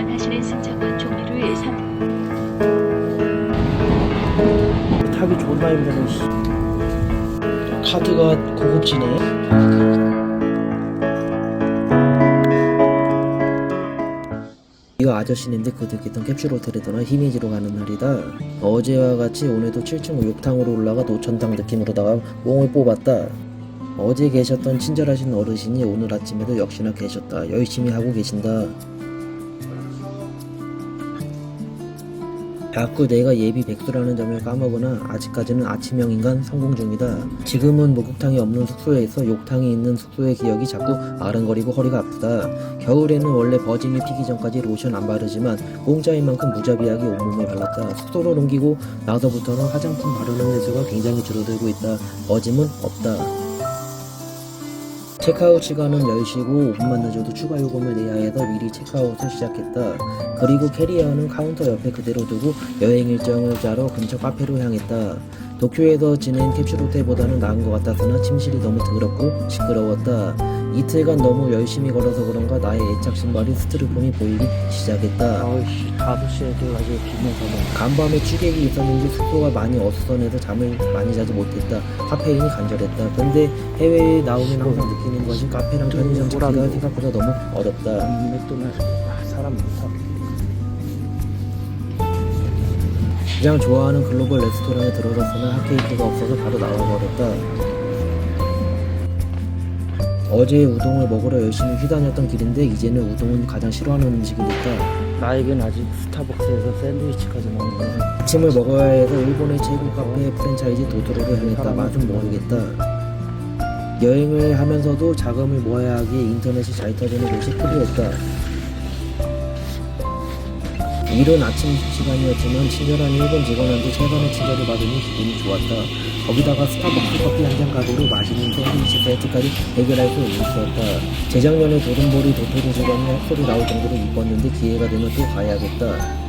원하시는 승차권 종류를 타기 존나 힘드네. 카드가 고급지네. 이거 아저씨인데 그 듣겠던 캡슐 호텔에 떠나 히미지로 가는 날이다. 어제와 같이 오늘도 7층 욕탕으로 올라가 노천탕 느낌으로다가 뽕을 뽑았다. 어제 계셨던 친절하신 어르신이 오늘 아침에도 역시나 계셨다. 열심히 하고 계신다. 자꾸 내가 예비 백수라는 점을 까먹으나 아직까지는 아침형 인간 성공 중이다. 지금은 목욕탕이 없는 숙소에 있어 욕탕이 있는 숙소의 기억이 자꾸 아른거리고 허리가 아프다. 겨울에는 원래 버짐이 피기 전까지 로션 안 바르지만 공짜인 만큼 무자비하게 온몸에 발랐다. 숙소로 옮기고 나서부터는 화장품 바르는 횟수가 굉장히 줄어들고 있다. 버짐은 없다. 체크아웃 시간은 10시고 5분만 늦어도 추가 요금을 내야 해서 미리 체크아웃을 시작했다. 그리고 캐리어는 카운터 옆에 그대로 두고 여행 일정을 짜러 근처 카페로 향했다. 도쿄에서 지낸 캡슐 호텔보다는 나은 것 같아서나 침실이 너무 더럽고 시끄러웠다. 이틀간 너무 열심히 걸어서 그런가 나의 애착 신발이 스티로폼이 보이기 시작했다. 아우씨 5시에 돼가지고 비면서 간밤에 취객이 있었는지 숙소가 많이 어수선해서 잠을 많이 자지 못했다. 카페인이 간절했다. 근데 해외에 나오면 항상 느끼는 것이 카페랑 편의점 찾기가 생각보다 너무 어렵다. 맥도날드 사람 많다. 가장 좋아하는 글로벌 레스토랑에 들어갔으나 핫케이크가 없어서 바로 나와버렸다. 어제 우동을 먹으러 열심히 휘다녔던 길인데 이제는 우동은 가장 싫어하는 음식이 됐다. 나에겐 아직 스타벅스에서 샌드위치까지 먹는 거는 아침을 먹어야 해서 일본의 최고 카페 프랜차이즈 도토로로 향했다. 맛은 모르겠다. 여행을 하면서도 자금을 모아야 하기에 인터넷이 잘 터지는 곳이 필요했다. 이른 아침 시간이었지만 친절한 일본 직원한테 철반의 친절을 받으니 기분이 좋았다. 거기다가 스타벅스 커피 한 잔 가격으로 맛있는 샌드위치 세트까지 해결할 수 있었다. 재작년에 도돈보리 도토리 직원이 헛소리 나올 정도로 이뻤는데 기회가 되면 또 가야겠다.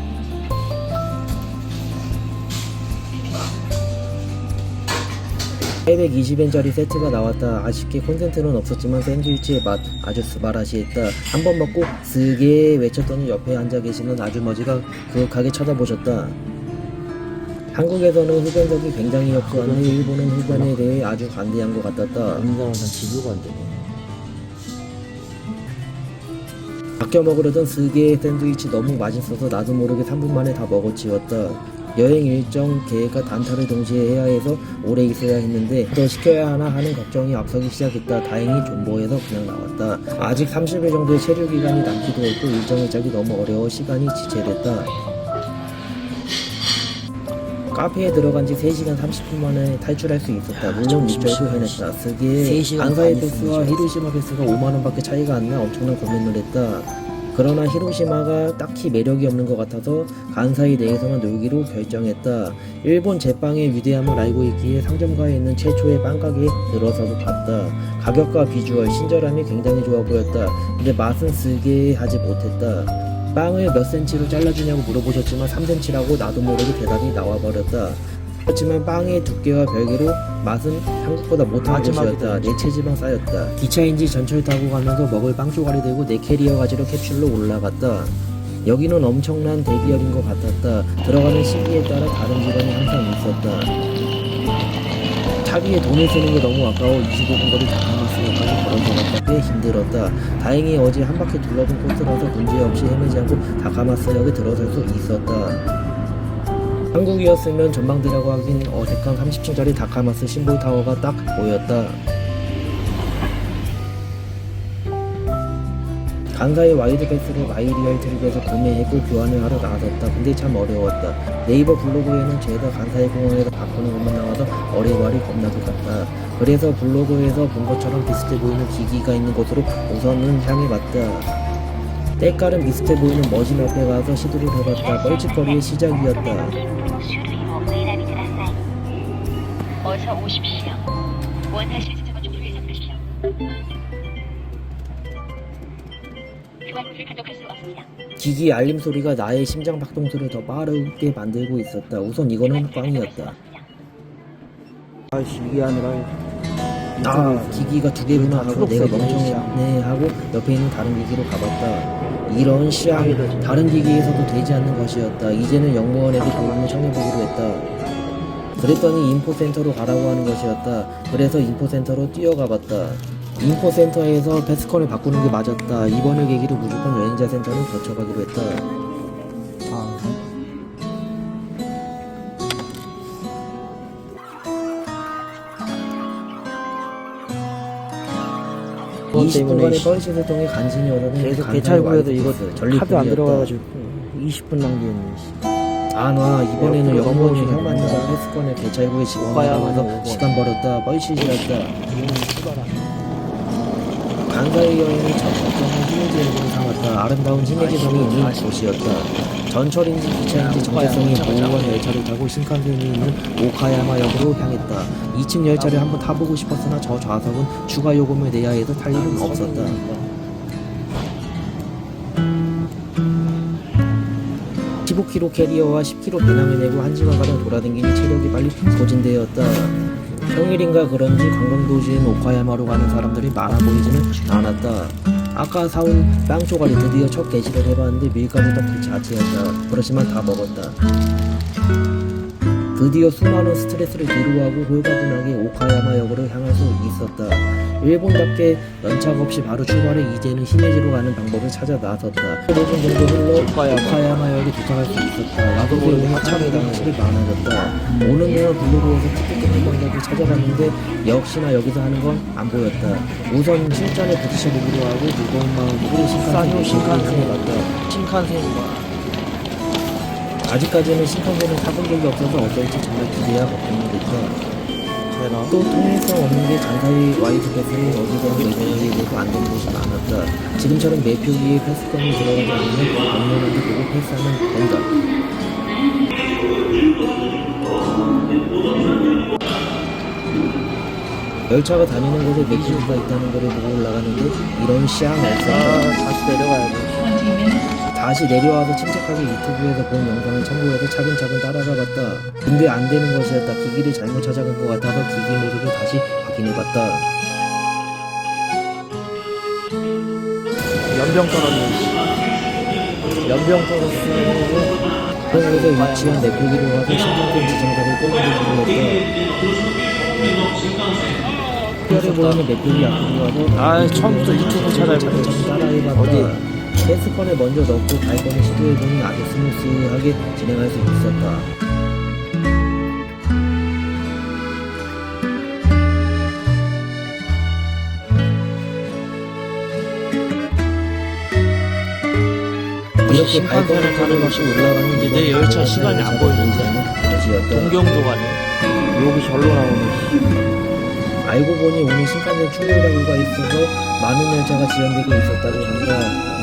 $820엔짜리 세트가 나왔다. 아쉽게 콘센트는 없었지만 샌드위치의 맛 아주 스바라시했다. 한 번 먹고 쓰게 외쳤더니 옆에 앉아 계시는 아주머니가 그윽하게 쳐다보셨다. 한국에서는 흡연석이 굉장히 협소한데 일본은 흡연에 대해 아주 관대한 것 같았다. 남자는 지도가 안 되네. 아껴 먹으려던 쓰게 샌드위치 너무 맛있어서 나도 모르게 3분 만에 다 먹어치웠다. 여행 일정 계획과 단타를 동시에 해야 해서 오래 있어야 했는데 더 시켜야 하나 하는 걱정이 앞서기 시작했다. 다행히 존버해서 그냥 나왔다. 아직 30일 정도의 체류 기간이 남기도 했고 일정을 짜기 너무 어려워 시간이 지체됐다. 카페에 들어간 지 3시간 30분 만에 탈출할 수 있었다. 물론 밑절도 해냈다. 쓰기에 간사이 패스와 히로시마 패스가 5만원 밖에 차이가 안 나 엄청난 고민을 했다. 그러나 히로시마가 딱히 매력이 없는 것 같아서 간사이 내에서만 놀기로 결정했다. 일본 제빵의 위대함을 알고 있기에 상점가에 있는 최초의 빵가게에 들어서도 봤다. 가격과 비주얼, 친절함이 굉장히 좋아 보였다. 근데 맛은 쓰게 하지 못했다. 빵을 몇 센치로 잘라주냐고 물어보셨지만 3cm라고 나도 모르게 대답이 나와버렸다. 그렇지만 빵의 두께와 별개로 맛은 한국보다 못한 곳이었다. 내 체지방 쌓였다. 기차인지 전철 타고 가면서 먹을 빵 조각이 들고 내 캐리어 가지러 캡슐로 올라갔다. 여기는 엄청난 대기업인 것 같았다. 들어가는 시기에 따라 다른 직원이 항상 있었다. 차비에 돈을 쓰는 게 너무 아까워 25분 거리 다카마스역까지 걸어서 갔다. 꽤 힘들었다. 다행히 어제 한 바퀴 둘러본 코스라서 문제없이 헤매지 않고 다카마스역에 들어설 수 있었다. 한국이었으면 전망대라고 하긴 어색한 30층짜리 다카마스 심볼 타워가 딱 보였다. 간사이 와이드 패스를 마이리얼 트립에서 구매했고 교환을 하러 나섰다. 근데 참 어려웠다. 네이버 블로그에는 죄다 간사이 공항에서 바꾸는 것만 나와서 어리바리 겁나게 갔다. 그래서 블로그에서 본 것처럼 비슷해 보이는 기기가 있는 곳으로 우선은 향해봤다. 때깔은 비슷해 보이는 머신 앞에 가서 시도를 해봤다. 뻘짓거리의 시작이었다. 어서 오십시오. 원하실 승차권 종류를 선택하십시오. 교환을 가져갈 수 없습니다. 기기 알림 소리가 나의 심장 박동수를 더 빠르게 만들고 있었다. 우선 이거는 꽝이었다. 아이씨 이게 아니라 기기가 두 개구나 하고 내가 멍청했네 하고 옆에 있는 다른 기기로 가봤다. 이런 시향 다른 기기에서도 되지 않는 것이었다. 이제는 영무원에게 도움을 청해보기로 했다. 그랬더니 인포센터로 가라고 하는 것이었다. 그래서 인포센터로 뛰어가봤다. 인포센터에서 패스컨을 바꾸는 게 맞았다. 이번을 계기로 무조건 여행자 센터를 거쳐가기로 했다. 그것 20분간의 때문에 뻘짓을 통해 간신히 얻어낸 계속 간사의 개찰구에도 이거 와이프였어. 카드 안 전리품이었다. 들어가가지고 20분 낭비했네. 안와 이번에는 옆으로 영무원이 넘어오시네. 혐한다. 패스컨을 개찰구에 오가야 집어넣어서 하는 시간 벌었다. 뻘짓이었다. 이거는 수가라. 간사의 여행의 첫 목적은 히메지역으로 삼았다. 아름다운 히메지성이 있는 곳이었다. 전철인지 기차인지 정체성이 모호한 열차를 타고 신칸센이 있는 오카야마역으로 향했다. 2층 열차를 한번 타보고 싶었으나 저 좌석은 추가 요금을 내야 해서 탈 일은 없었다. 15km 캐리어와 10km 배낭을 메고 1시간가량 돌아다니니 체력이 빨리 소진되었다. 평일인가 그런지 관광도시인 오카야마로 가는 사람들이 많아 보이지는 않았다. 아까 사온 빵 조각이 드디어 첫 게시를 해봤는데 밀가루 떡 자체였다. 그렇지만 다 먹었다. 드디어 수많은 스트레스를 뒤로하고 홀가분하게 오카야마역으로 향할 수 있었다. 일본답게 연착 없이 바로 출발해 이제는 히메지로 가는 방법을 찾아 나섰다. 5분 정도 흘러 오카야마역에 도착할 수 있었다. 나도 모르게 하차를 당실이 많아졌다. 오는 동안 블로그에서 티켓 끊는 방법을 찾아봤는데 역시나 여기서 하는 건 안 보였다. 우선 실전에 부딪혀보기로 하고 무거운 마음으로 신칸센에 갔다. 신칸센인가? 아직까지는 신칸센을 타본 적이 없어서 어떨지 정말 기대야 걱정이 됐다. 또 통일성 없는 게 간사의 와이드 패스를 어디서 내려가게 돼도 안 되는 곳이 많았다. 지금처럼 매표 위에 패스권이 들어가지 않으면 언론한테 보고 패스하면 된다. 열차가 다니는 곳에 매표기가 있다는 것을 보고 올라가는데 이런 시향 없었다. 다시 내려가야 돼. 다시 내려와서 침착하게 유튜브에서 본 영상을 참고해서 차근차근 따라가 봤다. 근데 안 되는 것이었다. 기기를 잘못 찾아간 것 같아서 기기 모습을 다시 확인해봤다. 연병 떨어졌네. 연병 떨어졌어. 한국에서 위치한 내표기로 가서 신경전 지정사를 뽑아주기로 했다. 특별해 보이는 내표기 앞으로 가서 처음부터 유튜브 찾아보고 차근차근 따라해봤다. 패스컨을 먼저 넣고 발권을 시도해보니 아주 스무스하게 진행할 수 있었다. 이렇게 발권을 타는 것이 올라가는 이제 내 열차 시간이 안 보이는지 것이었다. 동경도 가네. 여기 절로 나오네. 알고 보니 오늘 신칸센 충돌사고가 있어서 많은 열차가 지연되고 있었다고 한다.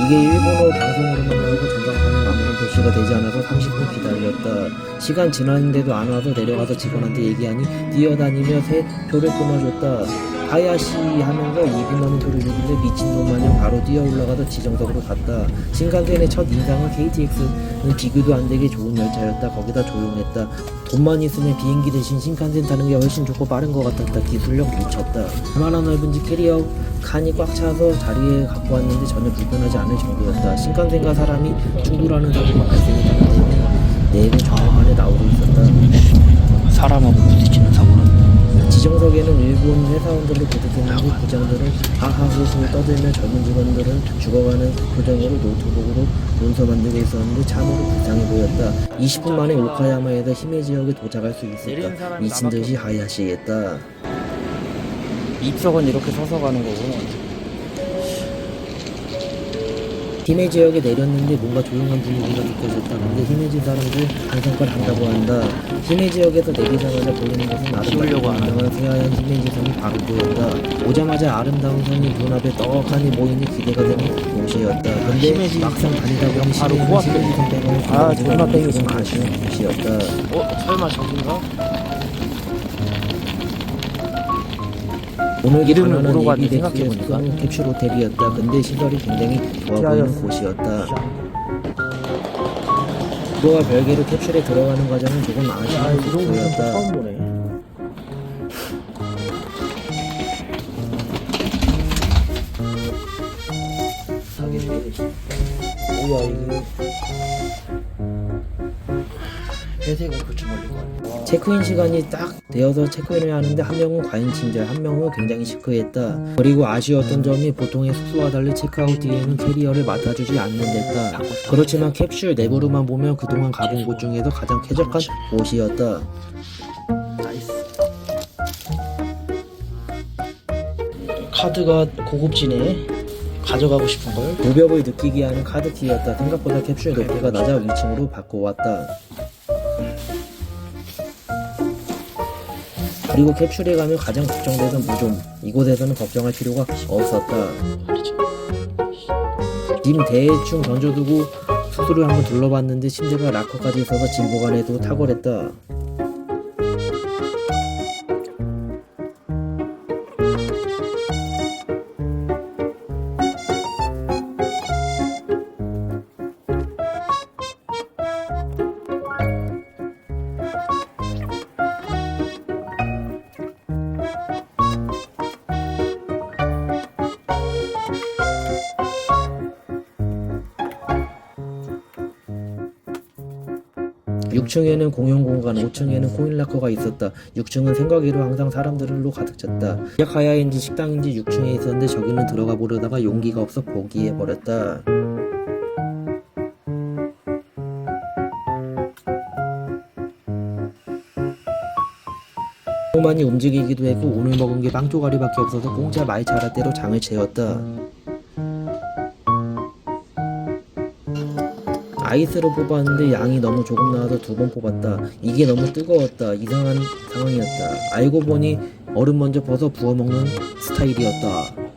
이게 일본어 방송으로만 나오고 전장판에 마무리 도시가 되지 않아서 30분 기다렸다. 시간 지났는데도 안 와서 내려가서 직원한테 얘기하니 뛰어다니며 새 표를 끊어줬다. 하야시 하면서 2분 남은 표를 주길래 미친놈 마냥 바로 뛰어 올라가서 지정석으로 갔다. 신칸센의 첫 인상은 KTX는 비교도 안 되게 좋은 열차였다. 거기다 조용했다. 돈만 있으면 비행기 대신 신칸센 타는 게 훨씬 좋고 빠른 것 같았다. 기술력 미쳤다. 얼마나 넓은지 캐리어 칸이 꽉 차서 자리에 갖고 왔는데 전혀 불편하지 않을 정도였다. 신칸센과 사람이 충돌하는 사고가 발생했다는 데는 내부 정확만에 나오고 있었다. 사람하고 부딪히는 사고는 지정석에는 일본 회사원들로 부득했는데 부장들은 하하호호 떠들며 젊은 직원들은 죽어가는 표정으로 노트북으로 문서 만들고 있었는데 참으로 불쌍해 보였다. 20분 만에 오카야마에서 히메지역에 도착할 수 있었다. 미친 듯이 하야시했다. 입석은 이렇게 서서 가는 거고. 히메지역에 내렸는데 뭔가 조용한 분위기가 느껴졌다. 근데 히메지 사람들 한성걸 한다고 한다. 히메지역에서 내리자마자 보이는 것은 아름답고 안정한 새하얀 히메지성이 바로 보였다. 오자마자 아름다운 성이 눈앞에 떡하니 보이니 기대가 되는 곳이었다. 근데 막상 다니다 보니 바로 히메지성 때문에 존나 땡기지. 조금 아쉬운 곳이었다. 설마 저긴가? 오늘 이름을 가난한 물어봤는데 예비백수의 생각해보니까. 숙소는 캡슐 호텔이었다. 근데 시설이 굉장히 좋아 보이는 곳이었다. 그거와 별개로 캡슐에 들어가는 과정은 조금 아쉬운 숙소였다. 처음 보네. 뭐야 이게. 회색은 그쪽 올리고 왔네. 체크인 시간이 딱 되어서 체크인을 하는데 한 명은 과잉 침대, 한 명은 굉장히 시크했다. 그리고 아쉬웠던 점이 보통의 숙소와 달리 체크아웃 뒤에는 캐리어를 맡아주지 않는댔다. 그렇지만 캡슐 내부로만 보면 그동안 가본 곳 중에서 가장 쾌적한 곳이었다. 나이스. 카드가 고급지네. 가져가고 싶은걸. 무벽을 느끼게 하는 카드키였다. 생각보다 캡슐 높이가 낮아 위층으로 바꿔왔다. 그리고 캡슐에 가면 가장 걱정되던 무좀, 이곳에서는 걱정할 필요가 없었다. 짐 대충 던져두고 숙소를 한번 둘러봤는데 침대가 락커까지 있어서 짐 보관에도 탁월했다. 육 6층에는 공용 공간, 5층에는 코인 락커가 있었다. 6층은 생각외로 항상 사람들로 가득 찼다. 야카야인지 식당인지 6층에 있었는데 저기는 들어가 보려다가 용기가 없어 포기해버렸다. 너무 많이 움직이기도 했고 오늘 먹은 게 빵 조가리밖에 없어서 공짜 말차 라떼로 장을 채웠다. 아이스로 뽑았는데 양이 너무 조금 나와서 2번 뽑았다. 이게 너무 뜨거웠다. 이상한 상황이었다. 알고 보니 얼음 먼저 벗어 부어 먹는 스타일이었다.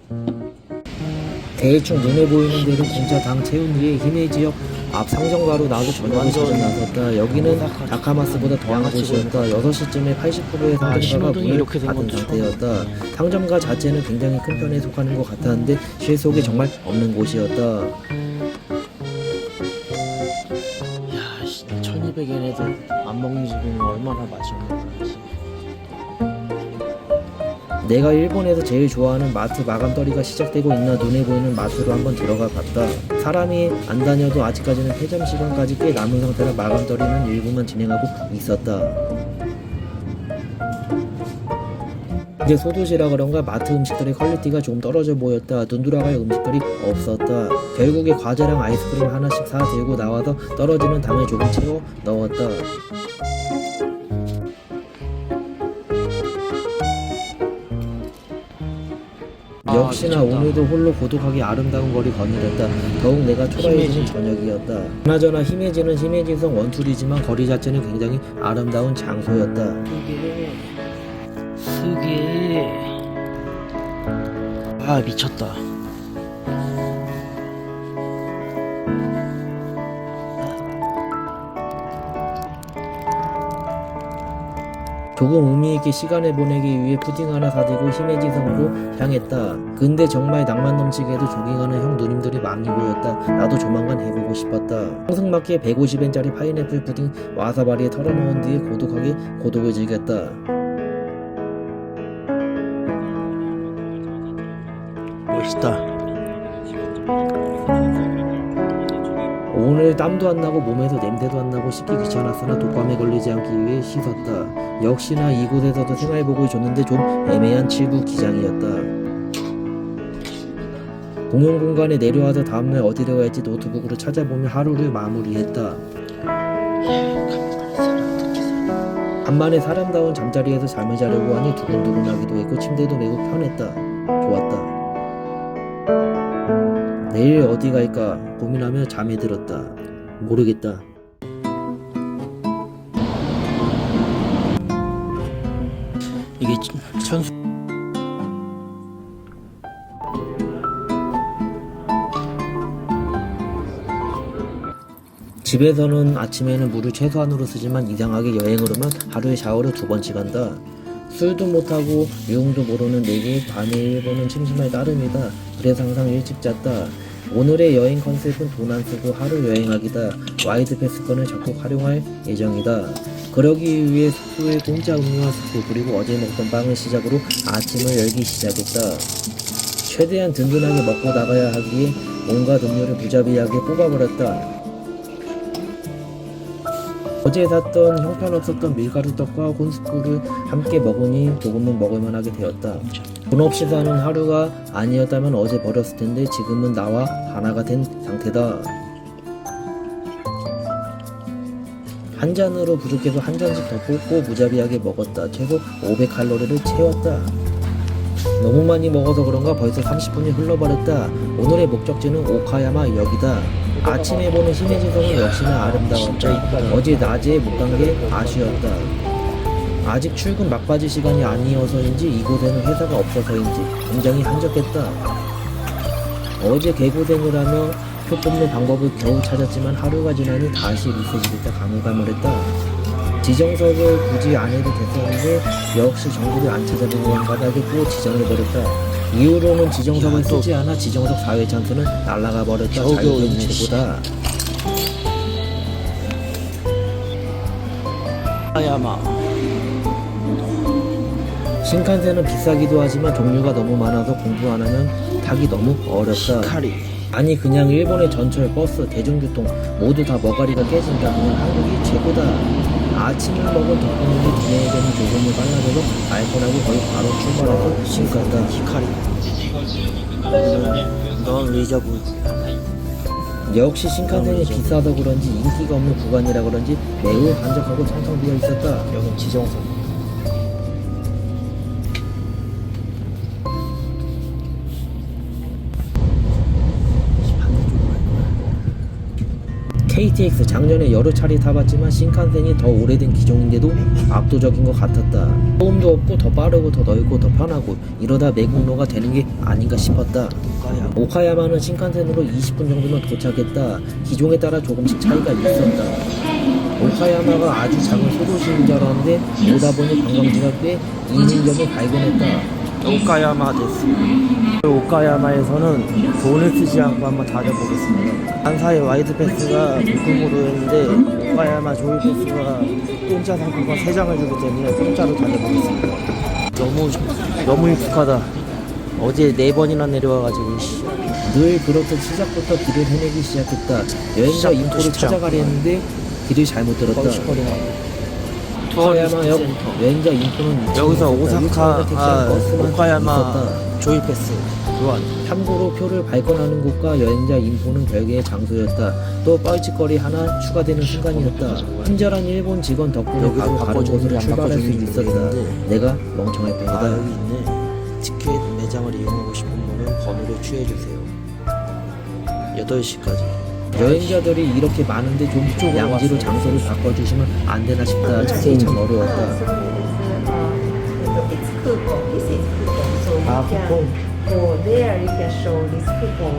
대충 눈에 보이는 대로 공짜 당 채운 뒤에 힘의 지역 앞 상점가로 나도 저녁을 찾아 나섰다. 여기는 다카마스보다 더한 곳이었다. 6시쯤에 80%의 상점가가 문을 닫은 상태였다. 상점가 자체는 굉장히 큰 편에 속하는 것 같았는데 실속이 정말 없는 곳이었다. 1200엔에도 안 먹는 집이면 얼마나 맛있는 거지. 내가 일본에서 제일 좋아하는 마트 마감떨이가 시작되고 있나 눈에 보이는 마트로 한번 들어가 봤다. 사람이 안 다녀도 아직까지는 폐점 시간까지 꽤 남은 상태라 마감떨이는 일부만 진행하고 있었다. 이제 소도시라 그런가 마트 음식들의 퀄리티가 좀 떨어져 보였다. 눈 돌아갈 음식들이 없었다. 결국에 과자랑 아이스크림 하나씩 사 들고 나와서 떨어지는 당을 조금 채워 넣었다. 역시나 오늘도 홀로 고독하게 아름다운 거리 거닐었다. 더욱 내가 초라해지는 저녁이었다. 그나저나 히메지는 히메지성 원툴이지만 거리 자체는 굉장히 아름다운 장소였다. 쓰게 아 미쳤다. 조금 의미있게 시간을 보내기 위해 푸딩 하나 사들고 히메지성으로 향했다. 근데 정말 낭만 넘치게도 조깅하는 형 누님들이 많이 보였다. 나도 조만간 해보고 싶었다. 상승맞게 150엔짜리 파인애플 푸딩 와사바리에 털어넣은 뒤에 고독하게 고독을 즐겼다. 멋있다. 오늘 땀도 안 나고 몸에서 냄새도 안 나고 씻기 귀찮았으나 독감에 걸리지 않기 위해 씻었다. 역시나 이곳에서도 생활복을 줬는데 좀 애매한 7부 기장이었다. 공용 공간에 내려와서 다음날 어디로 갈지 노트북으로 찾아보며 하루를 마무리했다. 간만에 사람다운 잠자리에서 잠을 자려고 하니 두근두근하기도 했고 침대도 매우 편했다. 좋았다. 내일 어디 갈까 고민하며 잠에 들었다. 모르겠다. 이게 천수 집에서는 아침에는 물을 최소한으로 쓰지만 이상하게 여행으로만 하루에 샤워를 2번씩 한다. 술도 못하고 유흥도 모르는 내게 밤에 일본은 침심할 따름이다. 그래서 항상 일찍 잤다. 오늘의 여행 컨셉은 돈 안 쓰고 하루 여행하기다. 와이드 패스권을 적극 활용할 예정이다. 그러기 위해 숙소에 공짜 음료와 스프 그리고 어제 먹던 빵을 시작으로 아침을 열기 시작했다. 최대한 든든하게 먹고 나가야 하기에 온갖 음료를 무자비하게 뽑아버렸다. 어제 샀던 형편없었던 밀가루떡과 콘스프를 함께 먹으니 조금은 먹을만하게 되었다. 돈 없이 사는 하루가 아니었다면 어제 버렸을 텐데 지금은 나와 하나가 된 상태다. 한 잔으로 부족해서 한 잔씩 더 뽑고 무자비하게 먹었다. 최소 500칼로리를 채웠다. 너무 많이 먹어서 그런가 벌써 30분이 흘러버렸다. 오늘의 목적지는 오카야마 역이다. 아침에 보는 히메지성은 역시나 아름다웠다. 어제 낮에 못 간 게 아쉬웠다. 아직 출근 막바지 시간이 아니어서인지 이곳에는 회사가 없어서인지 굉장히 한적했다. 어제 개고생을 하며 표 뽑는 방법을 겨우 찾았지만 하루가 지나니 다시 리셋이 됐다. 가물가물했다. 지정석을 굳이 안 해도 됐었는데 역시 정보를 안 찾아보고 바닥에 또 지정을 버렸다. 이후로는 지정석을 쓰지 않아 지정석 4회 찬스는 날아가 버렸다. 자유로운 최고다. 오카야마. 신칸센은 비싸기도 하지만 종류가 너무 많아서 공부 안 하면 타기 너무 어렵다. 히카리. 아니 그냥 일본의 전철, 버스, 대중교통 모두 다 머가리가 깨진다. 그냥 한국이 최고다. 아침을 먹은 덕분인지 두뇌에게는 조금을 빨라져서 발끈하고 거의 바로 출발해서 신칸센 히카리. 넌 리저브. 역시 신칸센이 비싸서 그런지 인기가 없는 구간이라 그런지 매우 한적하고 텅텅 비어 있었다. 여긴 지정석. KTX 작년에 여러 차례 타봤지만 신칸센이 더 오래된 기종인데도 압도적인 것 같았다. 소음도 없고 더 빠르고 더 넓고 더 편하고 이러다 매국노가 되는 게 아닌가 싶었다. 오카야마는 신칸센으로 20분 정도면 도착했다. 기종에 따라 조금씩 차이가 있었다. 오카야마가 아주 작은 소도시인 줄 알았는데 오다 보니 관광지가 꽤 있는 점을 발견했다. 오카야마 데스. 오카야마에서는 돈을 쓰지 않고 한번 다녀보겠습니다. 안사의 와이드 패스가 도쿄으로 했는데 오카야마 조이 패스가 공짜 상품권 3장을 주기 때문에 공짜로 다녀보겠습니다. 너무 익숙하다. 어제 4번이나 내려와가지고 늘 그렇듯 시작부터 길을 헤매기 시작했다. 여행자 인포를 쉽지 찾아가려 했는데 길을 잘못 들었다. 오카야마역 여행자 인포는 여기서 오사카 오카야마 있었다. 조이 패스 교환. 참고로 표를 발권하는 곳과 여행자 인포는 별개의 장소였다. 또 뻘짓거리 하나 추가되는 순간이었다. 친절한 일본 직원 덕분에 여기서 바로 다른 곳으로 안 출발할 수 바꿔주는지 있었다. 모르겠는데. 내가 멍청할 뿐이다. 아, 여기 있네. 티켓 매장을 이용하고 싶은 분은 번호를 취해주세요. 8시까지. 여행자들이 이렇게 많은데 좀 양지로 장소를 바꿔주시면 안 되나 싶다. 찾기 참 어려웠다. 아, 쿠폰. Go there, you can show this coupon.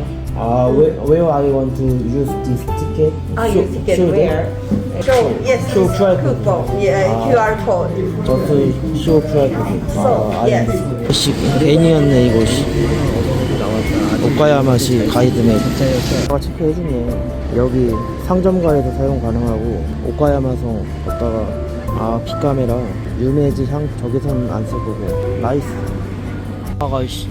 Where I want to use this ticket? Your ticket where? Show, yes, show this QR code. coupon, yeah, QR code. Just show QR code. So, yes. 씨, 괜히였네 이거. 씨. 오카야마시 가이드맵. 아, 체크해주네. 여기 상점가에서 사용 가능하고 오카야마성 갔다가 빅카메라 유메지 향 저기서는 안 쓸 거고. 나이스. 아가씨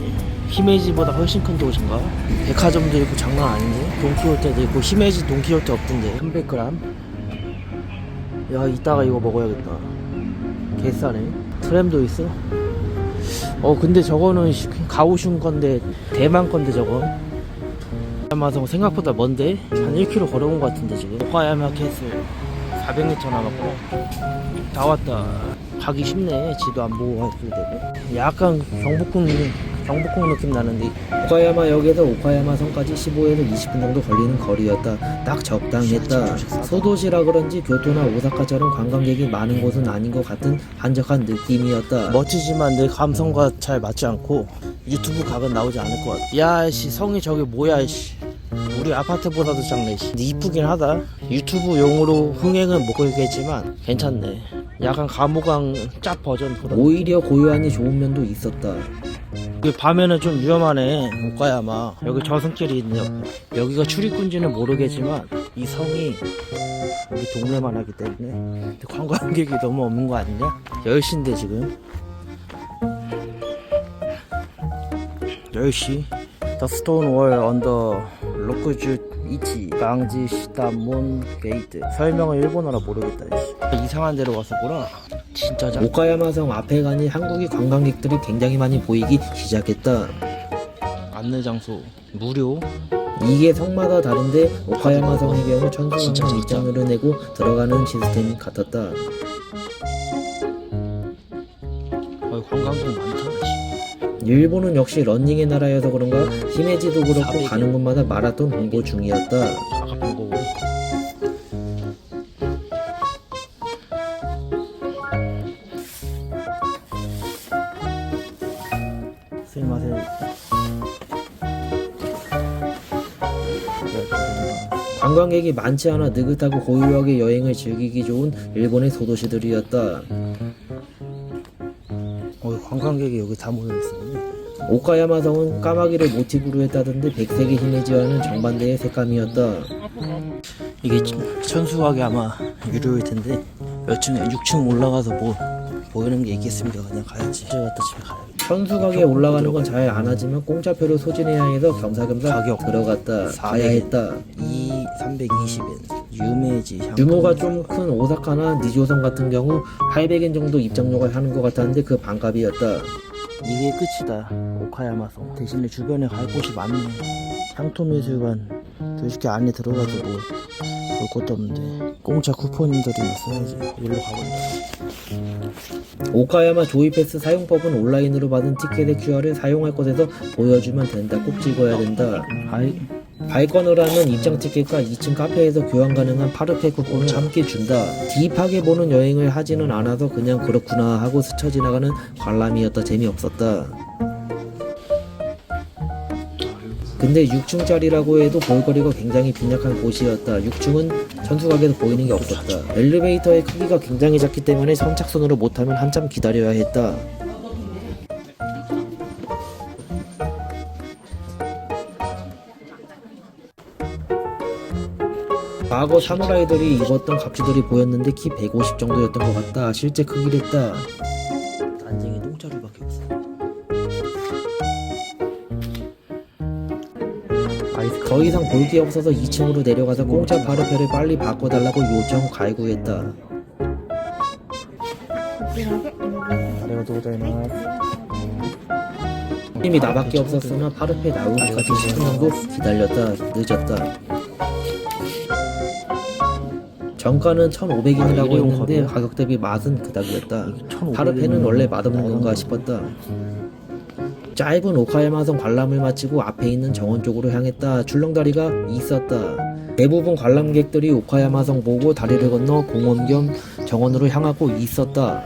히메지보다 훨씬 큰 도시인가? 백화점도 있고 장난 아닌데? 돈키호테도 있고 히메지 돈키호테 없던데 300g? 야 이따가 이거 먹어야겠다. 개싸네. 트램도 있어? 근데 저거는 가오슝 건데 대만 건데 저거 오카야마성 생각보다 먼데? 한 1km 걸어온 것 같은데 지금. 오카야마 캐슬 400m 남았구나. 다 왔다. 가기 쉽네. 지도 안 보고 가도 되고. 약간 경복궁 느낌 나는데. 오카야마역에서 오카야마성까지 15에서 20분 정도 걸리는 거리였다. 딱 적당했다. 소도시라 그런지 교토나 오사카처럼 관광객이 많은 곳은 아닌 것 같은 한적한 느낌이었다. 멋지지만 내 감성과 잘 맞지 않고 유튜브 각은 나오지 않을 것 같아. 야씨 성이 저게 뭐야 씨. 우리 아파트보다도 작네 씨. 근데 이쁘긴 하다. 유튜브용으로 흥행은 못 걸겠지만 괜찮네. 약간 감호강 짭 버전. 오히려 고요하니 좋은 면도 있었다. 밤에는 좀 위험하네. 오카야마 여기 저승길이 있네. 여기가 출입구인지는 모르겠지만 이 성이 우리 동네만 하기 때문에. 근데 관광객이 너무 없는 거 아니냐? 10시인데 지금 10시 The stone wall on the 로크주 이치 랑지 시다몬 게이트. 설명을 일본어라 모르겠다. 씨. 이상한 데로 왔었구나. 진짜 작. 오카야마성 앞에 가니 한국인 관광객들이 굉장히 많이 보이기 시작했다. 안내 장소 무료. 이게 성마다 다른데 오카야마성의 경우 진짜 천수강만 진짜. 입장료를 내고 들어가는 시스템 같았다. 관광객 많다. 일본은 역시 런닝의 나라여서 그런가 히메지도 그렇고 400일. 가는 곳마다 마라톤 홍보 중이었다. 아까 본 거고. 스미마셍. 관광객이 많지 않아 느긋하고 고요하게 여행을 즐기기 좋은 일본의 소도시들이었다. 관광객이 여기 다 모여있었네. 오카야마성은 까마귀를 모티브로 했다던데 백색의 히메지와는 정반대의 색감이었다. 이게 천수각이 아마 유료일 텐데 몇 층에 6층 올라가서 뭐 보이는 게 있겠습니까? 그냥 가야지. 집에 갔다 집에 가야겠다. 천수각에 올라가는 건 잘 안 하지만 공짜표를 소진해야 해서 겸사겸사 가격 들어갔다. 가야 했다. 320엔. 유메지 향. 규모가 좀 큰 오사카나 니조성 같은 경우 800엔 정도 입장료가 하는 것 같았는데 그 반값이었다. 이게 끝이다. 오카야마성. 대신에 주변에 갈 곳이 많네. 향토미술관 솔직히 안에 들어가도 뭐 볼 것도 없는데 공짜 쿠폰들이 써야지. 일로 가본다. 오카야마 조이패스 사용법은 온라인으로 받은 티켓의 QR을 사용할 곳에서 보여주면 된다. 꼭 찍어야 된다. 발권을 하면 입장 티켓과 2층 카페에서 교환 가능한 파르페 쿠폰을 함께 준다. 딥하게 보는 여행을 하지는 않아서 그냥 그렇구나 하고 스쳐 지나가는 관람이었다. 재미없었다. 근데 6층짜리라고 해도 볼거리가 굉장히 빈약한 곳이었다. 6층은 천수각에서 보이는 게 없었다. 엘리베이터의 크기가 굉장히 작기 때문에 선착순으로 못하면 한참 기다려야 했다. 과거 사무라이들이 입었던 갑주들이 보였는데 키 150 정도였던 것 같다. 실제 크기랬다. 난쟁이 똥자루밖에 없어. 더 이상 볼 게 없어서 2층으로 내려가서 공짜 파르페를 빨리 바꿔달라고 요청 갈구했다. 이미 나밖에 없었으나 파르페 나오기까지 10분 정도 기다렸다. 늦었다. 정가는 1,500엔이라고 했는데 가격 대비 맛은 그닥이었다. 파르페는 원래 맛없는 건가 싶었다. 짧은 오카야마성 관람을 마치고 앞에 있는 정원 쪽으로 향했다. 출렁다리가 있었다. 대부분 관람객들이 오카야마성 보고 다리를 건너 공원 겸 정원으로 향하고 있었다.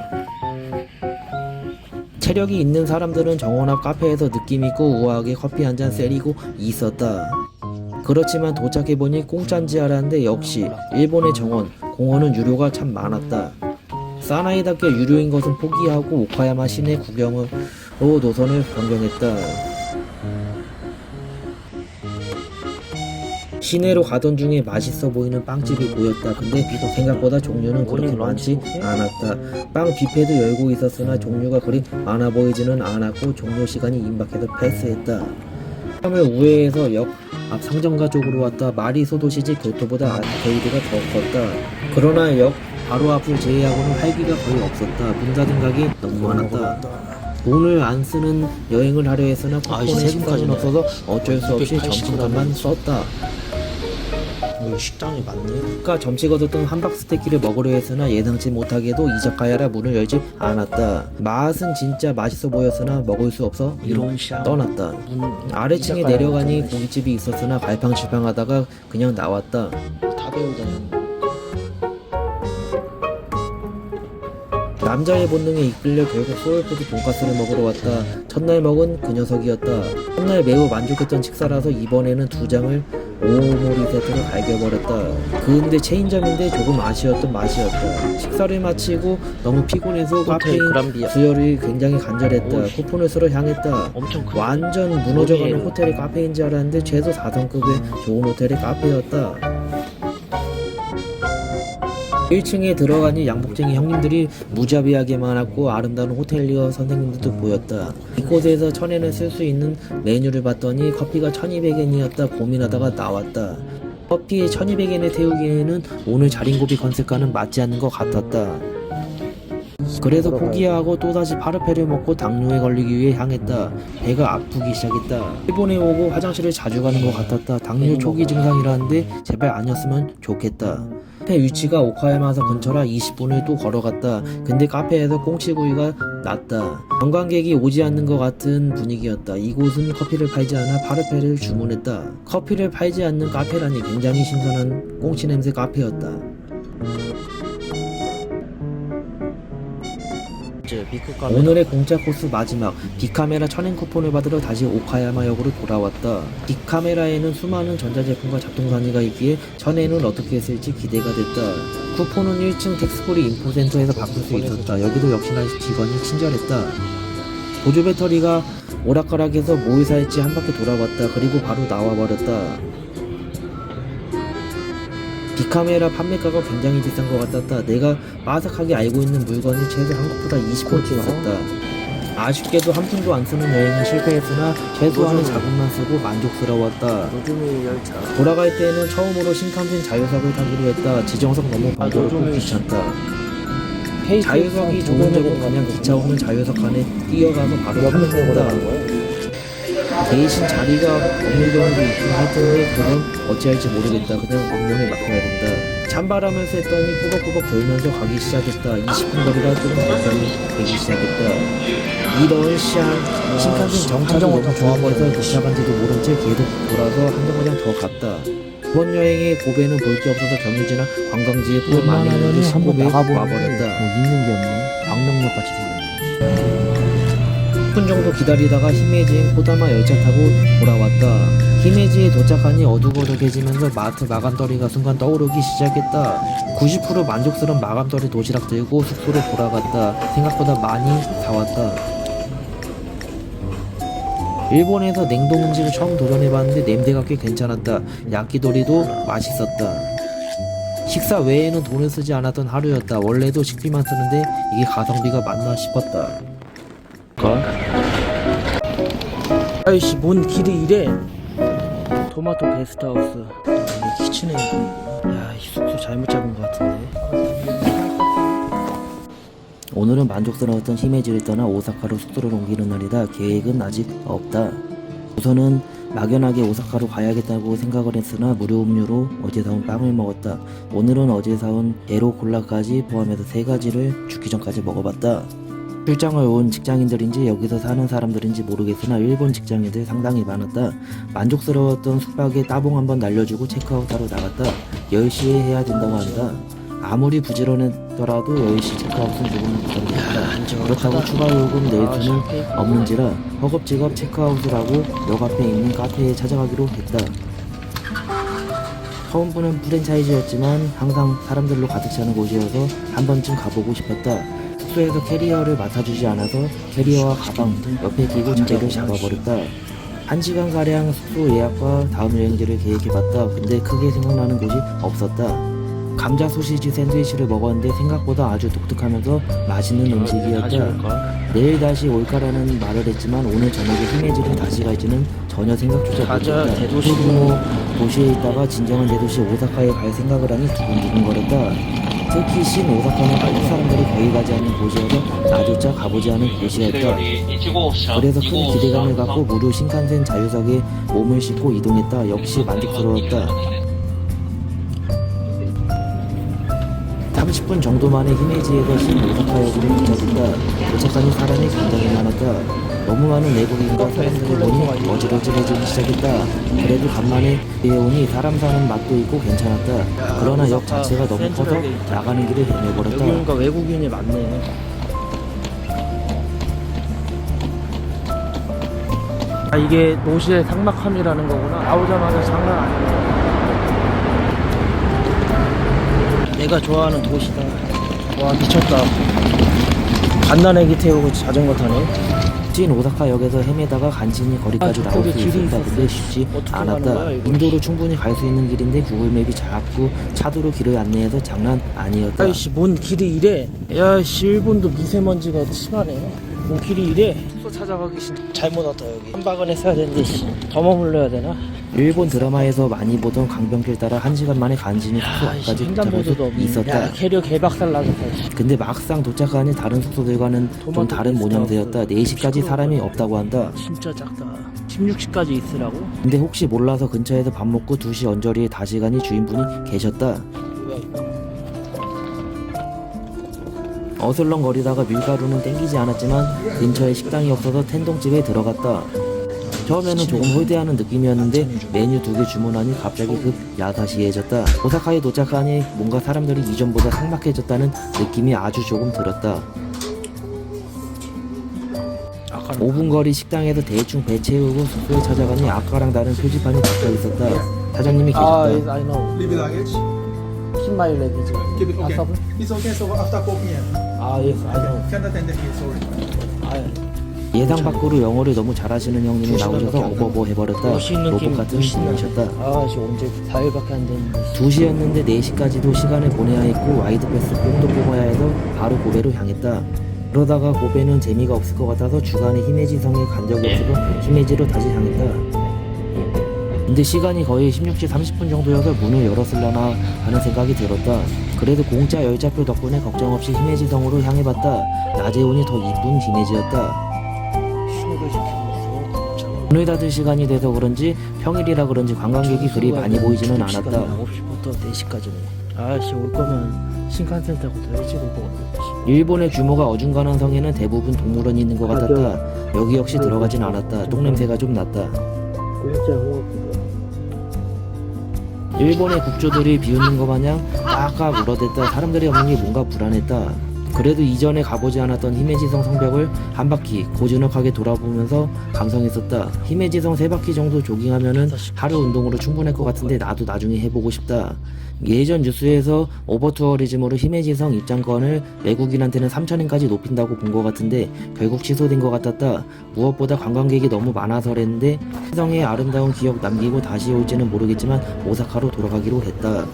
체력이 있는 사람들은 정원 앞 카페에서 느낌있고 우아하게 커피 한잔 때리고 있었다. 그렇지만 도착해보니 공짜인지 알았는데 역시 일본의 정원, 공원은 유료가 참 많았다. 사나이답게 유료인 것은 포기하고 오카야마 시내 구경으로 노선을 변경했다. 시내로 가던 중에 맛있어 보이는 빵집이 보였다. 근데 생각보다 종류는 그렇게 많지 않았다. 빵 뷔페도 열고 있었으나 종류가 그리 많아 보이지는 않았고 종료 시간이 임박해서 패스했다. 사람을 우회해서 역 앞 상점가 쪽으로 왔다. 말이 소도시지 교토보다 아케이드가 더 컸다. 그러나 역 바로 앞을 제외하고는 활기가 거의 없었다. 문 닫은 가게 너무 많았다. 돈을 안 쓰는 여행을 하려 했으나 쿠폰에 식사는 없어서 어쩔 수 없이 점심값만 썼다. 식당이 많네. 그러니까 점심 얻었던 함박 스테이키를 먹으려 했으나 예상치 못하게도 이자카야라 문을 열지 않았다. 맛은 진짜 맛있어 보였으나 먹을 수 없어 이런 샤 떠났다. 아래층에 내려가니 고깃집이 있었으나 갈팡질팡하다가 그냥 나왔다. 다 배우잖아. 남자의 본능에 이끌려 결국 소울푸드 돈가스를 먹으러 왔다. 첫날 먹은 그 녀석이었다. 첫날 매우 만족했던 식사라서 이번에는 2장을 오모리 세트로 갈겨버렸다. 근데 체인점인데 조금 아쉬웠던 맛이었다. 식사를 마치고 너무 피곤해서 카페인 그란비아. 수혈이 굉장히 간절했다. 쿠폰을 쓰러 향했다. 엄청 큰. 완전 무너져가는 호텔의 카페인 줄 알았는데 최소 4성급의 좋은 호텔의 카페였다. 1층에 들어가니 양복쟁이 형님들이 무자비하게 많았고 아름다운 호텔리어 선생님들도 보였다. 이곳에서 1000엔을 쓸 수 있는 메뉴를 봤더니 커피가 1200엔이었다. 고민하다가 나왔다. 커피에 1200엔을 태우기에는 오늘 자린고비 컨셉과는 맞지 않는 것 같았다. 그래서 포기하고 또다시 파르페를 먹고 당뇨에 걸리기 위해 향했다. 배가 아프기 시작했다. 일본에 오고 화장실을 자주 가는 것 같았다. 당뇨 초기 증상이라는데 제발 아니었으면 좋겠다. 카페 위치가 오카야마서 근처라 20분을 또 걸어갔다. 근데 카페에서 꽁치구이가 났다. 관광객이 오지 않는 것 같은 분위기였다. 이곳은 커피를 팔지 않아 파르페를 주문했다. 커피를 팔지 않는 카페라니 굉장히 신선한 꽁치 냄새 카페였다. 오늘의 공짜 코스 마지막 빅카메라 1000엔 쿠폰을 받으러 다시 오카야마역으로 돌아왔다. 빅카메라에는 수많은 전자제품과 잡동사니가 있기에 1000엔은 어떻게 쓸지 기대가 됐다. 쿠폰은 1층 텍스프리 인포센터에서 바꿀 수 있었다. 여기도 역시나 직원이 친절했다. 보조 배터리가 오락가락해서 뭘 살지 한 바퀴 돌아봤다. 그리고 바로 나와버렸다. 빅카메라 판매가가 굉장히 비싼 것 같았다. 내가 빠삭하게 알고 있는 물건이 최소 한국보다 20% 있었다. 아쉽게도 한 푼도 안 쓰는 여행은 실패했으나 최소한의 자금만 쓰고 만족스러웠다. 돌아갈 때는 처음으로 신칸센 자유석을 타기로 했다. 지정석 너무 번거롭고 귀찮다. 자유석이 좋은 적은 그냥 기차 오는 자유석 안에 뛰어가서 바로 타면 된다. 대신 자리가 없는 경우도 있긴 할 텐데 그건 어찌할지 모르겠다. 그냥 운명에 맡겨야 된다. 찬바람을 쐈더니 꾸벅꾸벅 졸면서 가기 시작했다. 20분 거리가 조금 가까이 되기 시작했다. 이런 신칸센 정차도 너무 좋아해서 도착한지도 모른 채 계속 돌아서 한 정거장 더 갔다. 이번 여행의 고배는 볼 게 없어서 경유지나 관광지에 돈 많이 있는데 15배에 와버렸다. 있는 게 없네. 광명역 같이 생겼네. 10분 정도 기다리다가 히메지행 코다마 열차 타고 돌아왔다. 히메지에 도착하니 어둑어둑해지면서 마트 마감더리가 순간 떠오르기 시작했다. 90% 만족스러운 마감더리 도시락 들고 숙소로 돌아갔다. 생각보다 많이 사왔다. 일본에서 냉동 음식을 처음 도전해봤는데 냄새가 꽤 괜찮았다. 야끼도리도 맛있었다. 식사 외에는 돈을 쓰지 않았던 하루였다. 원래도 식비만 쓰는데 이게 가성비가 맞나 싶었다. 아이씨 뭔 길이 이래. 토마토 게스트하우스. 이게 키친에 야이 숙소 잘못 잡은 것 같은데. 오늘은 만족스러웠던 히메지를 떠나 오사카로 숙소를 옮기는 날이다. 계획은 아직 없다. 우선은 막연하게 오사카로 가야겠다고 생각을 했으나 무료 음료로 어제 사온 빵을 먹었다. 오늘은 어제 사온 에로 콜라까지 포함해서 3가지를 죽기 전까지 먹어봤다. 출장을 온 직장인들인지 여기서 사는 사람들인지 모르겠으나 일본 직장인들 상당히 많았다. 만족스러웠던 숙박에 따봉 한번 날려주고 체크아웃하러 나갔다. 10시에 해야 된다고 한다. 아무리 부지런했더라도 10시 체크아웃은 조금 부담됐다. 그렇다고 추가 요금 낼 수는 없는지라 허겁지겁 체크아웃을 하고 역 앞에 있는 카페에 찾아가기로 했다. 처음부는 프랜차이즈였지만 항상 사람들로 가득 차는 곳이어서 한 번쯤 가보고 싶었다. 숙소에서 캐리어를 맡아주지 않아서 캐리어와 가방 옆에 끼고 자리를 잡아버렸다. 1시간가량 숙소 예약과 다음 여행지를 계획해봤다. 근데 크게 생각나는 곳이 없었다. 감자 소시지 샌드위치를 먹었는데 생각보다 아주 독특하면서 맛있는 음식이었다. 내일 다시 올까라는 말을 했지만 오늘 저녁에 히메지를 다시 갈지는 전혀 생각조차 못했다. 대도시로 도시에 있다가 진정한 대도시 오사카에 갈 생각을 하니 두근두근거렸다. 특히 신 오사카는 한국 사람들이 거의 가지 않는 곳이어서 나조차 가보지 않은 곳이었다. 그래서 큰 기대감을 갖고 무료 신칸센 자유석에 몸을 싣고 이동했다. 역시 만족스러웠다. 30분 정도 만에 히메지에서 신 오사카역으로 도착했다. 도착하니 사람이 굉장히 많았다. 너무 많은 외국인과 사람들을 보니 어질어질해지기 시작했다. 그래도 간만에 오니 사람 사는 맛도 있고 괜찮았다. 그러나 역 자체가 너무 커서 나가는 길을 헤매버렸다. 여기가 외국인이 많네. 아 이게 도시의 삭막함이라는 거구나. 나오자마자 장난 아니야. 내가 좋아하는 도시다. 와 미쳤다. 갓난애기 태우고 자전거 타네. 신 오사카역에서 헤매다가 간신히 거리까지 나올 수 있었다. 근데 쉽지 않았다. 인도로 충분히 갈 수 있는 길인데 구글맵이 자꾸 차도로 길을 안내해서 장난 아니었다. 아이씨 뭔 길이 이래. 야씨 일본도 미세먼지가 심하네. 뭔 길이 이래. 숙소 찾아가기 잘못 왔다 여기. 한 박은 했어야 되는데 더 머물러야 되나? 일본 드라마에서 많이 보던 강변길 따라 1시간 만에 간신히 숙소 앞까지 도착할 수 있었다. 야 캐리어 개박살 나겠다. 근데 막상 도착하니 다른 숙소들과는 좀 다른 모양새였다. 4시까지 사람이 없다고 한다. 진짜 작다. 16시까지 있으라고? 근데 혹시 몰라서 근처에서 밥 먹고 2시 언저리에 다시 가니 주인분이 계셨다. 어슬렁거리다가 밀가루는 땡기지 않았지만 근처에 식당이 없어서 텐동집에 들어갔다. 처음에는 조금 홀대하는 느낌이었는데 메뉴 2개 주문하니 갑자기 급 야사시해졌다. 오사카에 도착하니 뭔가 사람들이 이전보다 삭막해졌다는 느낌이 아주 조금 들었다. 5분 거리 식당에서 대충 배 채우고 숙소에 찾아가니 아까랑 다른 표지판이 붙어 있었다. 사장님이 계셨다. yes, I know. Leave it luggage. Keep my luggage. Keep it okay. After? It's okay. So after 4 p.m. Yes, I know. Can't attend the meeting. Sorry. 예상 밖으로 영어를 너무 잘하시는 형님이 나오셔서 어버버 해버렸다. 로봇 같은 분이셨다. 아씨 언제 4일밖에 안 됐는데. 2시였는데 4시까지도 시간을 보내야 했고 와이드 패스 뽕도 뽑아야 해서 바로 고베로 향했다. 그러다가 고베는 재미가 없을 것 같아서 주간에 히메지성에 간 적이 없어서 히메지로 다시 향했다. 근데 시간이 거의 16시 30분 정도여서 문을 열었을라나 하는 생각이 들었다. 그래도 공짜 열차표 덕분에 걱정 없이 히메지성으로 향해봤다. 낮에 오니 더 이쁜 히메지였다. 문을 닫을 시간이 돼서 그런지 평일이라 그런지 관광객이 그리 많이 보이지는 않았다. 9시부터 4시까지네. 아씨 올 거면 신칸센 타고 더 일찍 올 거거든. 일본의 규모가 어중간한 성에는 대부분 동물원이 있는 것 같았다. 여기 역시 들어가진 않았다. 똥냄새가 좀 났다. 일본의 국조들이 비웃는 것 마냥 깍깍 울어댔다. 사람들이 없는 게 뭔가 불안했다. 그래도 이전에 가보지 않았던 히메지성 성벽을 한 바퀴 고즈넉하게 돌아보면서 감성했었다. 히메지성 3바퀴 정도 조깅하면은 하루 운동으로 충분할 것 같은데 나도 나중에 해보고 싶다. 예전 뉴스에서 오버투어리즘으로 히메지성 입장권을 외국인한테는 3,000엔까지 높인다고 본 것 같은데 결국 취소된 것 같았다. 무엇보다 관광객이 너무 많아서랬는데 시성의 아름다운 기억 남기고 다시 올지는 모르겠지만 오사카로 돌아가기로 했다.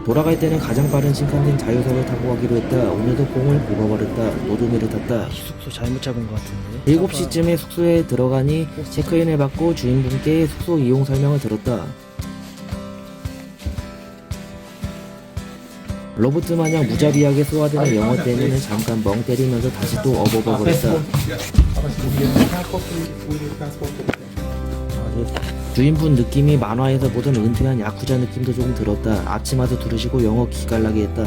돌아갈 때는 가장 빠른 신칸센 자유석을 타고 가기로 했다. 오늘도 뽕을 뽑아버렸다. 노도미를 탔다. 숙소 잘못 잡은 것 같은데. 7시쯤에 숙소에 들어가니 체크인을 받고 주인분께 숙소 이용 설명을 들었다. 로봇 마냥 무자비하게 쏘아대는 영어 때문에 잠깐 멍 때리면서 다시 또 어버버거렸다. 주인분 느낌이 만화에서 보던 은퇴한 야쿠자 느낌도 조금 들었다. 아침마다 두르시고 영어 기깔나게 했다.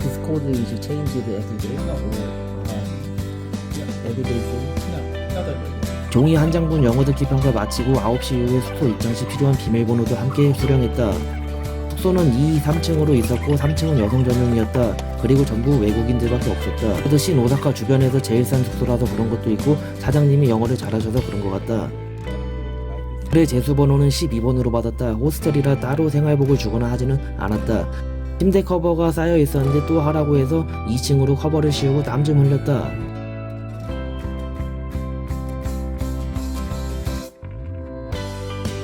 디스코드 이제 체인지드 에브리데이. 에브리데이. 종이 한 장분 영어 듣기 평가 마치고 9시 이후에 숙소 입장 시 필요한 비밀번호도 함께 수령했다. 숙소는 2, 3층으로 있었고 3층은 여성 전용이었다. 그리고 전부 외국인들밖에 없었다. 그래도 신 오사카 주변에서 제일 싼 숙소라서 그런 것도 있고 사장님이 영어를 잘하셔서 그런 것 같다. 그래 제수번호는 12번으로 받았다. 호스텔이라 따로 생활복을 주거나 하지는 않았다. 침대 커버가 쌓여 있었는데 또 하라고 해서 2층으로 커버를 씌우고 땀 좀 흘렸다.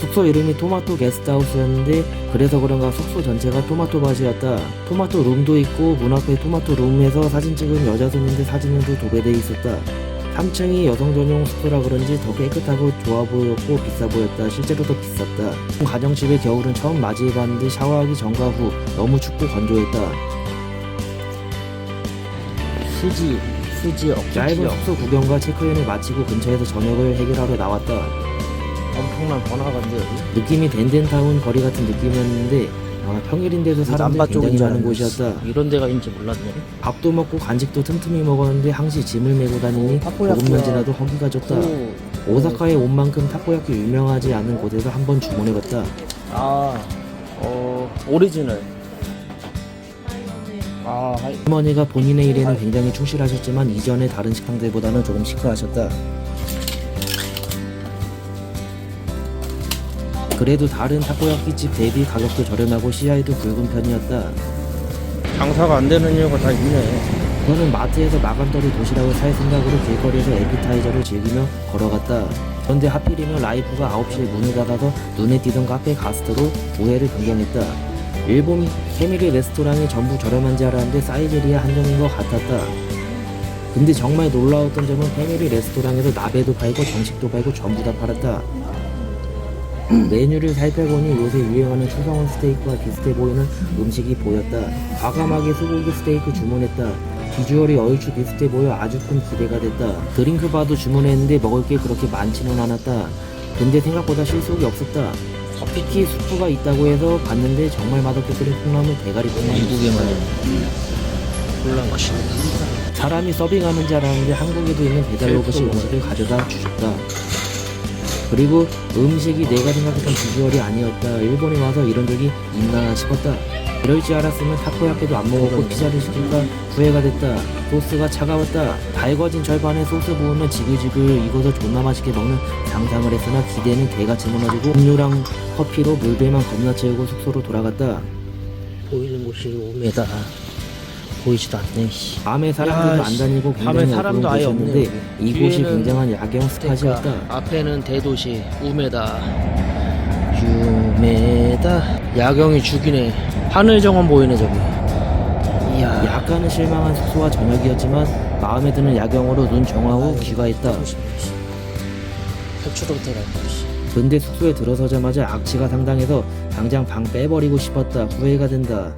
숙소 이름이 토마토 게스트하우스였는데 그래서 그런가 숙소 전체가 토마토 밭이었다. 토마토 룸도 있고 문 앞에 토마토 룸에서 사진 찍은 여자 손님들 사진으로 도배돼 있었다. 3층이 여성 전용 숙소라 그런지 더 깨끗하고 좋아 보였고 비싸 보였다. 실제로 더 비쌌다. 가정집의 겨울은 처음 맞이해봤는데 샤워하기 전과 후 너무 춥고 건조했다. 수지 짧은 숙소 구경과 체크인을 마치고 근처에서 저녁을 해결하러 나왔다. 엄청난 번화가인데 여기. 느낌이 덴덴타운 거리 같은 느낌이었는데 평일인데도 사람들이 굉장히 많은 곳이었다. 이런 데가 있는지 몰랐네. 밥도 먹고 간식도 틈틈이 먹었는데 항시 짐을 메고 다니니 조금만 지나도 허기가 졌다. 오사카에 온 만큼 타코야키 유명하지 않은 곳에서 한번 주문해봤다. 오리지널. 할머니가 본인의 일에는 굉장히 충실하셨지만 이전의 다른 식당들보다는 조금 시크하셨다. 그래도 다른 타코야키집 대비 가격도 저렴하고 시야에도 굵은 편이었다. 장사가 안 되는 이유가 다 있네. 저는 마트에서 마감거리 도시락을 살 생각으로 길거리에서 에피타이저를 즐기며 걸어갔다. 그런데 하필이면 라이프가 9시에 문을 닫아서 눈에 띄던 카페 가스트로 오해를 변경했다. 일본 패밀리 레스토랑이 전부 저렴한지 알았는데 사이제리아 한정인 것 같았다. 근데 정말 놀라웠던 점은 패밀리 레스토랑에서 나베도 팔고 정식도 팔고 전부 다 팔았다. 메뉴를 살펴보니 요새 유행하는 추성훈 스테이크와 비슷해 보이는 음식이 보였다. 과감하게 소고기 스테이크 주문했다. 비주얼이 얼추 비슷해 보여 아주 큰 기대가 됐다. 드링크 바도 주문했는데 먹을 게 그렇게 많지는 않았다. 근데 생각보다 실속이 없었다. 특히 수프가 있다고 해서 봤는데 정말 맛없게 끓인 콩나물 대가리뿐만 미국에만 콜라 맛있네. 사람이 서빙하는 줄 알았는데 한국에도 있는 배달 로봇이 음식을 가져다 주셨다. 그리고 음식이 내가 생각했던 비주얼이 아니었다. 일본에 와서 이런 적이 있나 싶었다. 그럴 줄 알았으면 타코야끼도 안 먹었고 피자를 시킬까 후회가 됐다. 소스가 차가웠다. 달궈진 절반에 소스 부으면 지글지글 익어서 존나 맛있게 먹는 상상을 했으나 기대는 개같이 무너지고 음료랑 커피로 물배만 겁나 채우고 숙소로 돌아갔다. 보이는 곳이 오메다. 보이지도 않네. 씨. 밤에 사람들도 야, 안 다니고 밤에 굉장히 사람도 아예 어두운 없네. 곳이었는데 이곳이 뒤에는 굉장한 야경 스팟이었다. 그러니까 앞에는 대도시 우메다. 유메다. 야경이 죽이네. 하늘 정원 보이네 저기. 이야. 약간은 실망한 숙소와 저녁이었지만 마음에 드는 야경으로 눈 정화후 귀가했다. 해추로부터 갈 것이. 근데 숙소에 들어서자마자 악취가 상당해서 당장 방 빼버리고 싶었다. 후회가 된다.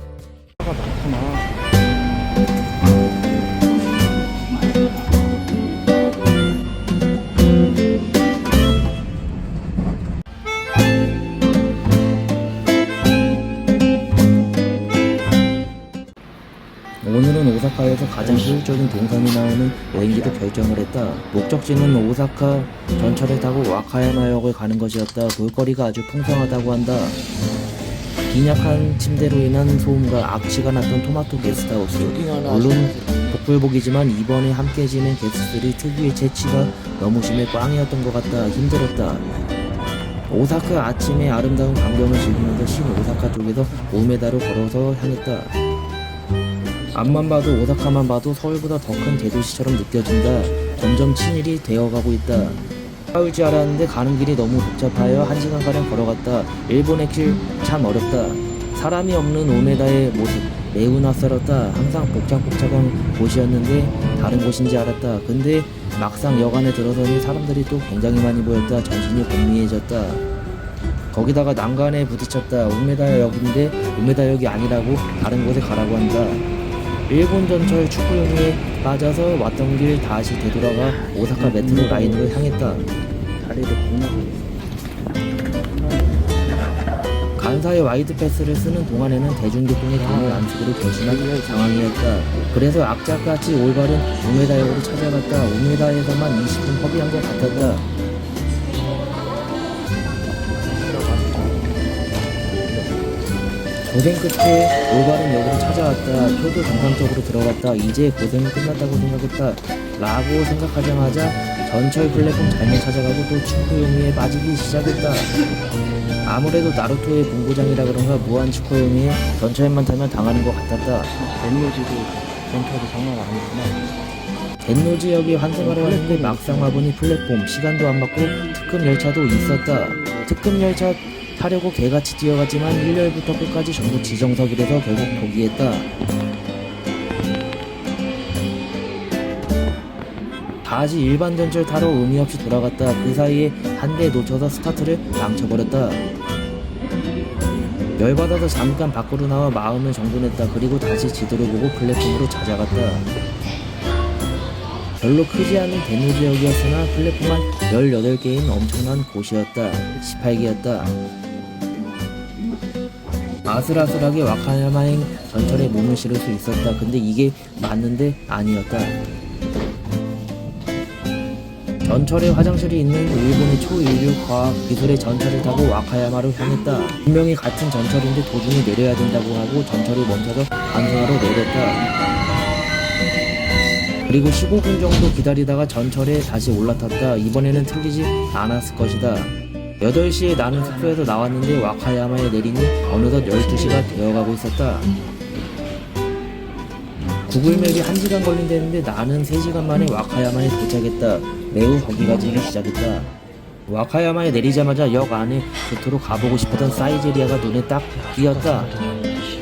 오늘은 오사카에서 가장 효율적인 동선이 나오는 여행지로 결정을 했다. 목적지는 오사카 전철을 타고 와카야마역을 가는 것이었다. 볼거리가 아주 풍성하다고 한다. 빈약한 침대로 인한 소음과 악취가 났던 토마토 게스트하우스. 물론 복불복이지만 이번에 함께 지낸 게스트들이 특유의 재치가 너무 심해 꽝이었던 것 같다. 힘들었다. 오사카 아침의 아름다운 광경을 즐기면서 신오사카 쪽에서 오메다로 걸어서 향했다. 앞만 봐도 오사카만 봐도 서울보다 더 큰 대도시처럼 느껴진다. 점점 친일이 되어가고 있다. 가까울 줄 알았는데 가는 길이 너무 복잡하여 1시간가량 걸어갔다. 일본의 길 참 어렵다. 사람이 없는 오메다의 모습 매우 낯설었다. 항상 복잡복잡한 곳이었는데 다른 곳인지 알았다. 근데 막상 역 안에 들어서니 사람들이 또 굉장히 많이 보였다. 정신이 혼미해졌다. 거기다가 난간에 부딪혔다. 오메다역인데 오메다역이 아니라고 다른 곳에 가라고 한다. 일본 전철 축구용에 빠져서 왔던 길 다시 되돌아가 오사카 메트로 라인으로 향했다. 다리를 겁나고 간사의 와이드 패스를 쓰는 동안에는 대중교통의 돈을 안 쓰기로 결심한 상황이었다. 그래서 악착같이 올바른 우메다역으로 찾아갔다. 우메다에서만 20분 허비한 것 같았다. 고생 끝에 올바른 역으로 찾아왔다. 표도 정상적으로 들어갔다. 이제 고생은 끝났다고 생각했다. 라고 생각하자마자 전철 플랫폼 잘못 찾아가고 또 축구용이에 빠지기 시작했다. 아무래도 나루토의 본고장이라 그런가 무한 축구용이에 전철만 타면 당하는 것 같았다. 덴노지도 전철이 장난 아니구나. 덴노지역에 환승하러 왔는데 막상 와보니 플랫폼 시간도 안 맞고 특급 열차도 있었다. 특급 열차 타려고 개같이 뛰어갔지만 1열부터 끝까지 전부 지정석이라서 결국 포기했다. 다시 일반 전철 타러 의미 없이 돌아갔다. 그 사이에 한 대 놓쳐서 스타트를 망쳐버렸다. 열받아서 잠깐 밖으로 나와 마음을 정돈했다. 그리고 다시 지도를 보고 플랫폼으로 찾아갔다. 별로 크지 않은 대노지역이었으나 플랫폼 한 18개인 엄청난 곳이었다. 18개였다. 아슬아슬하게 와카야마행 전철에 몸을 실을 수 있었다. 근데 이게 맞는데 아니었다. 전철에 화장실이 있는 일본의 초인류 과학 기술의 전철을 타고 와카야마로 향했다. 분명히 같은 전철인데 도중에 내려야 된다고 하고 전철을 멈춰서 환승하러 내렸다. 그리고 15분 정도 기다리다가 전철에 다시 올라탔다. 이번에는 틀리지 않았을 것이다. 8시에 나는 숙소에서 나왔는데 와카야마에 내리니 어느덧 12시가 되어가고 있었다. 구글맵이 1시간 걸린다는데 나는 3시간 만에 와카야마에 도착했다. 매우 거기가지기 시작했다. 와카야마에 내리자마자 역 안에 그토록 가보고 싶었던 사이제리아가 눈에 딱 띄었다.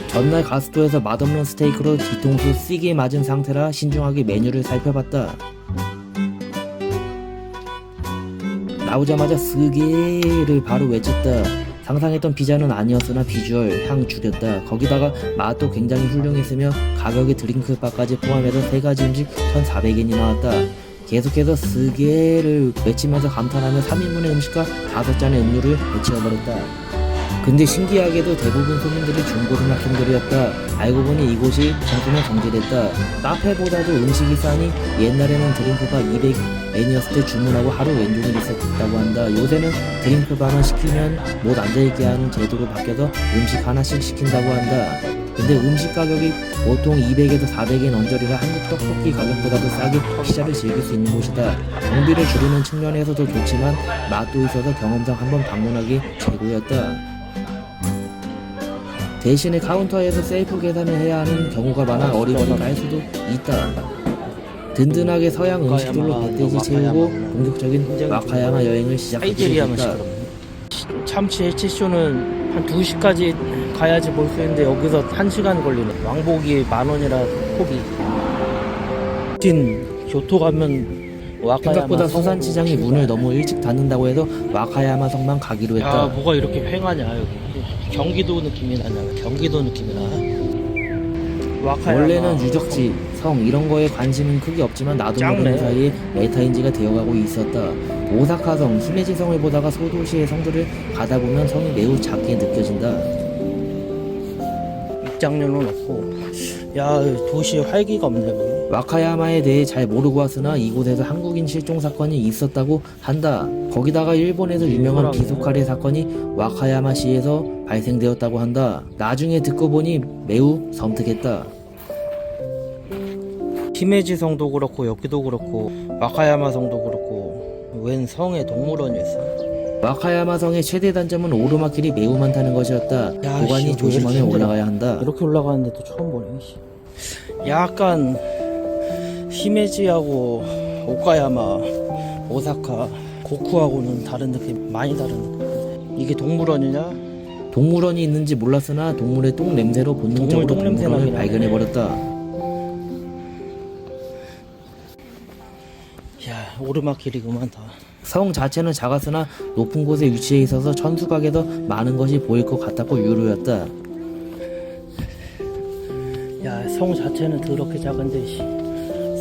전날 가스토에서 맛없는 스테이크로 뒤통수 세게 맞은 상태라 신중하게 메뉴를 살펴봤다. 나오자마자 스게를 바로 외쳤다. 상상했던 피자는 아니었으나 비주얼, 향 죽였다. 거기다가 맛도 굉장히 훌륭했으며 가격에 드링크바까지 포함해서 3가지 음식 1,400엔이 나왔다. 계속해서 스게를 외치면서 감탄하며 3인분의 음식과 5잔의 음료를 배치워버렸다. 근데 신기하게도 대부분 손님들이 중고등학생들이었다. 알고 보니 이곳이 정부는 정제됐다. 카페보다도 음식이 싸니 옛날에는 드링크바 200엔이었을 때 주문하고 하루 왼종일 있었다고 한다. 요새는 드링크바만 시키면 못 앉아있게 하는 제도로 바뀌어서 음식 하나씩 시킨다고 한다. 근데 음식 가격이 보통 200에서 400엔 언저리라 한국 떡볶이 가격보다도 싸게 피자를 즐길 수 있는 곳이다. 경비를 줄이는 측면에서도 좋지만 맛도 있어서 경험상 한번 방문하기 최고였다. 대신에 카운터에서 셀프 계산을 해야 하는 경우가 많아 어리버리 갈 수도 있다. 든든하게 서양 음식들로 배때지 채우고 본격적인 와카야마 여행을 사이제리아만 시작했다. 시끄럽네. 참치 해치쇼는 한 2시까지 가야지 볼 수 있는데 여기서 1시간 걸리네. 왕복이 10,000원이라 포기. 교토 가면 와카야마 생각보다 성 수산시장이 문을 너무 일찍 닫는다고 해서 와카야마 성만 가기로 야, 했다. 뭐가 이렇게 횡하냐 여기. 경기도 느낌이 나냐. 경기도 느낌이 나. 와카야마. 원래는 유적지, 성 이런 거에 관심은 크게 없지만 나도 모르는 짱네. 사이에 메타인지가 되어가고 있었다. 오사카성, 히메지성을 보다가 소도시의 성들을 가다 보면 성이 매우 작게 느껴진다. 입장료는 없고. 야, 도시에 활기가 없네 여기. 와카야마에 대해 잘 모르고 왔으나 이곳에서 한국인 실종 사건이 있었다고 한다. 거기다가 일본에서 유명한 비소카레 사건이 와카야마시에서 발생되었다고 한다. 나중에 듣고 보니 매우 섬뜩했다. 히메지 성도 그렇고 여기도 그렇고 와카야마 성도 그렇고 웬 성에 동물원이 있어. 와카야마 성의 최대 단점은 오르막길이 매우 많다는 것이었다. 야, 고관이 씨, 조심하며 왜 이렇게 올라가야 한다. 이렇게 올라가는데도 처음 보네. 씨. 약간 히메지하고 오카야마, 오사카, 고쿠하고는 다른 느낌, 많이 다른 느낌. 이게 동물원이냐? 동물원이 있는지 몰랐으나 동물의 똥 냄새로 본능적으로 동물 똥 냄새 동물원을 나긴 하네. 발견해버렸다. 야, 오르막길이 그만다. 성 자체는 작았으나 높은 곳에 위치해 있어서 천수각에서 많은 것이 보일 것 같았고 유료였다. 야, 성 자체는 더럽게 작은데 씨.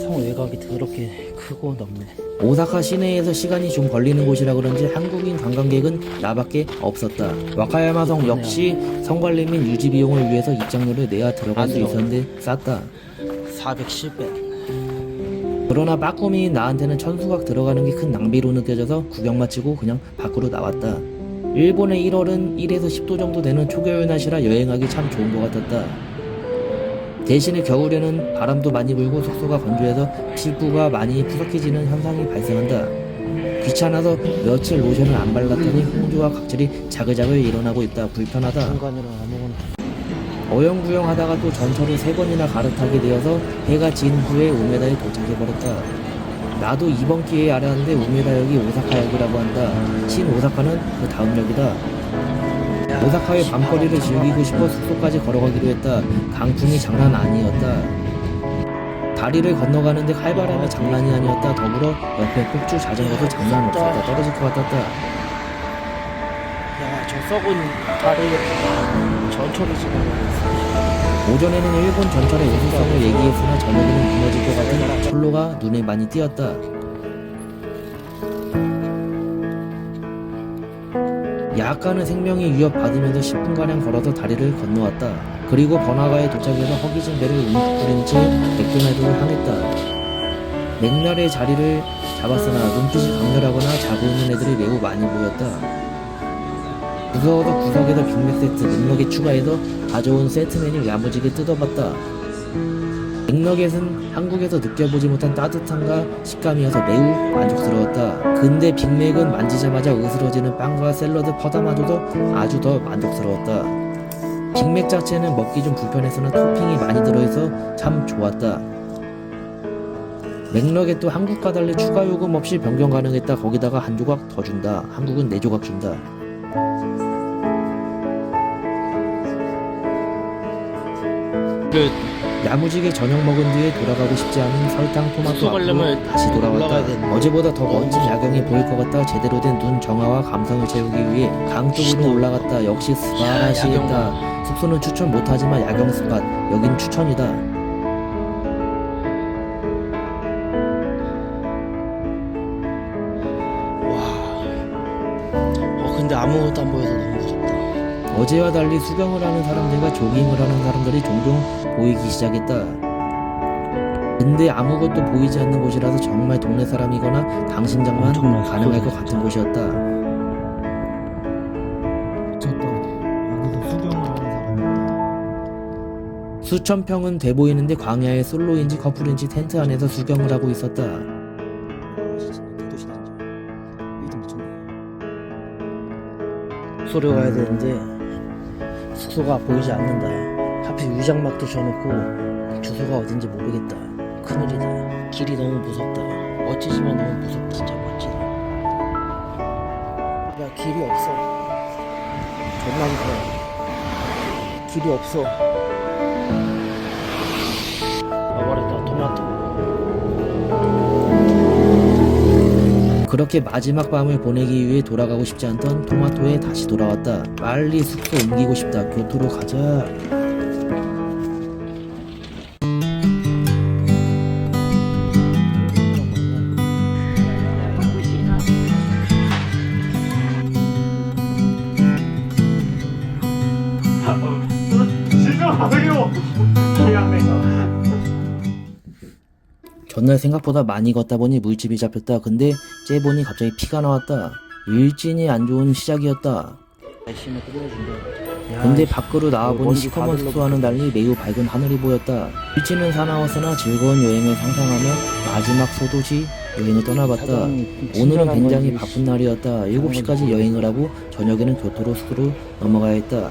성 외곽이 더럽게 크고 넓네. 오사카 시내에서 시간이 좀 걸리는 곳이라 그런지 한국인 관광객은 나밖에 없었다. 와카야마 성 역시 성 관리 및 유지 비용을 위해서 입장료를 내야 들어갈 수 있었는데 쌌다. 410엔. 그러나 빠꾸미인 나한테는 천수각 들어가는 게 큰 낭비로 느껴져서 구경 마치고 그냥 밖으로 나왔다. 일본의 1월은 1에서 10도 정도 되는 초겨울 날씨라 여행하기 참 좋은 것 같았다. 대신에 겨울에는 바람도 많이 불고 숙소가 건조해서 피부가 많이 푸석해지는 현상이 발생한다. 귀찮아서 며칠 로션을 안 발랐더니 홍조와 각질이 자글자글 일어나고 있다. 불편하다. 중간이랑 아무거나. 어영부영 하다가 또 전철을 3번이나 갈아타게 되어서 해가 진 후에 우메다에 도착해버렸다. 나도 이번 기회에 알았는데 우메다역이 오사카역이라고 한다. 신 오사카는 그 다음 역이다. 오사카의 밤거리를 즐기고 싶어 숙소까지 걸어가기로 했다. 강풍이 장난 아니었다. 다리를 건너가는데 칼바람이 장난이 아니었다. 더불어 옆에 폭주 자전거도 장난 없었다. 떨어질 것 같았다. 야, 저 썩은 다리 전철이 지금. 오전에는 일본 전철의 우수성을 얘기했으나 저녁에는 무너질 것 같은 철로가 눈에 많이 띄었다. 약간은 생명의 위협 받으면서 10분가량 걸어서 다리를 건너왔다. 그리고 번화가에 도착해서 허기진 배를 움푹 부린 채 맥도날드를 향했다. 맥날의 자리를 잡았으나 눈빛이 강렬하거나 자고 있는 애들이 매우 많이 보였다. 무서워서 구석에서 빅맥 세트, 맥너겟 추가해서 가져온 세트 메뉴 야무지게 뜯어봤다. 맥너겟은 한국에서 느껴보지 못한 따뜻함과 식감이어서 매우 만족스러웠다. 근데 빅맥은 만지자마자 으스러지는 빵과 샐러드 퍼담아줘도 아주 더 만족스러웠다. 빅맥 자체는 먹기 좀 불편했으나 토핑이 많이 들어있어 참 좋았다. 맥너겟도 한국과 달리 추가 요금 없이 변경 가능했다. 거기다가 한 조각 더 준다. 한국은 4조각 준다. 그 야무지게 저녁 먹은 뒤에 돌아가고 싶지 않은 설탕 토마토 숙소 앞으로 가려면 다시 돌아왔다. 올라가야 되는데. 어제보다 더 멋진 야경이 보일 것 같다. 제대로 된 눈 정화와 감성을 채우기 위해 강 쪽으로 올라갔다. 역시 스바라시했다. 숙소는 추천 못하지만 야경 스팟 여긴 추천이다. 근데 아무것도 안 보여서 너무 무섭다. 어제와 달리 수경을 하는 사람들과 조깅을 하는 사람들이 종종 보이기 시작했다. 근데 아무것도 보이지 않는 곳이라서 정말 동네 사람이거나 당신장만 엄청난 가능할 것 숙소다, 같은 진짜. 곳이었다. 여기서 수경을 하는 사람이다. 수천 평은 돼 보이는데 광야의 솔로인지 커플인지 텐트 안에서 수경을 하고 있었다. 숙소로 가야 되는데 숙소가 보이지 않는다. 하필 위장막도 쳐놓고 주소가 어딘지 모르겠다. 큰일이다. 길이 너무 무섭다. 멋지지만 너무 무섭다. 진짜 멋지다. 야, 길이 없어. 존나 무서워. 길이 없어. 와버렸다. 토마토. 그렇게 마지막 밤을 보내기 위해 돌아가고 싶지 않던 토마토에 다시 돌아왔다. 빨리 숙소 옮기고 싶다. 교토로 가자. 전날 생각보다 많이 걷다 보니 물집이 잡혔다. 근데 째보니 갑자기 피가 나왔다. 일진이 안 좋은 시작이었다. 열심히 끓여준다. 근데 밖으로 나와보니 먼지 시커먼 다 숙소와는 달리 매우 밝은 하늘이 보였다. 일진은 사나웠으나 즐거운 여행을 상상하며 마지막 소도시 여행을 떠나봤다. 오늘은 굉장히 바쁜 날이었다. 7시까지 여행을 하고 저녁에는 교토로 숙소로 넘어가야 했다.